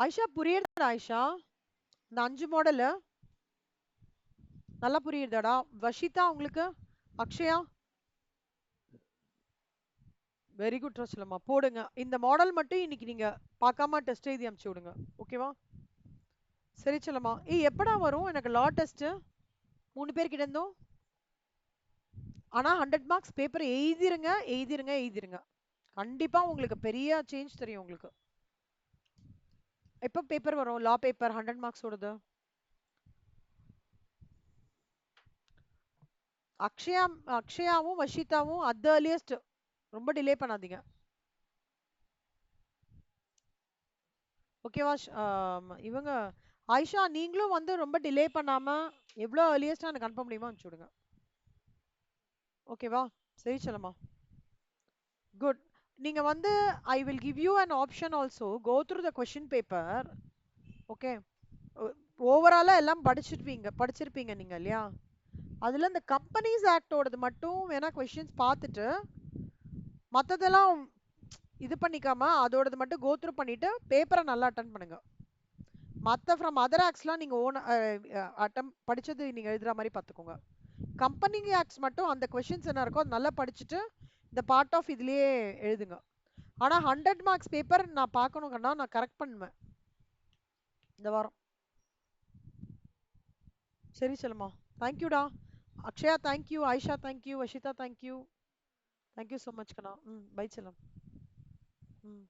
ஆயிஷா புரியுதுடா ஆயிஷா? இந்த 5 மாடலு நல்லா புரியுதாடா? வஷிதா உங்களுக்கு அக்ஷயா, வெரி குட் செல்லம்மா, போடுங்க. இந்த மாடல் மட்டும் இன்னைக்கு நீங்க பார்க்காம டெஸ்ட் எழுதி அனுப்பிச்சு விடுங்க. ஓகேவா? சரி செல்லம்மா. எப்படா வரும் எனக்கு லா டெஸ்ட்? 3 பேர் கிட்ட இருந்தோம். ஆனா 100 மார்க்ஸ் பேப்பர் எழுதிருங்க, எழுதிருங்க, எழுதிருங்க. கண்டிப்பா உங்களுக்கு பெரிய சேஞ்ச் தெரியும் உங்களுக்கு. எப்ப பேப்பர் வரும் லா பேப்பர் 100 மார்க்ஸ் ஓடுது? அக்ஷயா, அக்ஷயாவும் வஷிதாவும் அட் த earliest, ரொம்ப டிலே பண்ணாதீங்க. ஓகேவா? இவங்க ஆயிஷா, நீங்களும் வந்து ரொம்ப டிலே பண்ணாம எவ்வளோ ஏர்லியஸ்டா எனக்கு அனுப்ப முடியுமோ அனுப்பிச்சு விடுங்க. ஓகேவா? சரி செல்லம்மா. குட். நீங்க வந்து I will give you an option also, go through the question paper. Okay. ஓவராலா எல்லாம் படிச்சிருப்பீங்க நீங்க இல்லையா? அதுல இந்த கம்பெனிஸ் ஆக்டோடது மட்டும் வேணா கொஸ்டின்ஸ் பார்த்துட்டு மத்ததெல்லாம் இது பண்ணிக்காம அதோடது மட்டும் கோ த்ரூ பண்ணிட்டு பேப்பரை நல்லா அட்டன் பண்ணுங்க. மற்ற ஃப்ரம் அதர் ஆக்ட்ஸ்லாம் நீங்க ஓன் படிச்சது நீங்க எழுதுற மாதிரி பார்த்துக்கோங்க. கம்பெனி ஆக்ட்ஸ் மட்டும் அந்த கொஸ்டின்ஸ் என்ன இருக்கோ அது நல்லா படிச்சுட்டு இந்த பார்ட் ஆஃப் இதுலயே எழுதுங்க. ஆனா 100 மார்க்ஸ் பேப்பர் நான் பார்க்கணுங்கன்னா நான் கரெக்ட் பண்ணுவேன் இந்த வாரம். சரி சொல்லுமா. தேங்க்யூடா. Akshaya thank you, Ayesha thank you, Vashita thank you. Thank you so much கண்ணா. ம், பை செல்லம். ம்.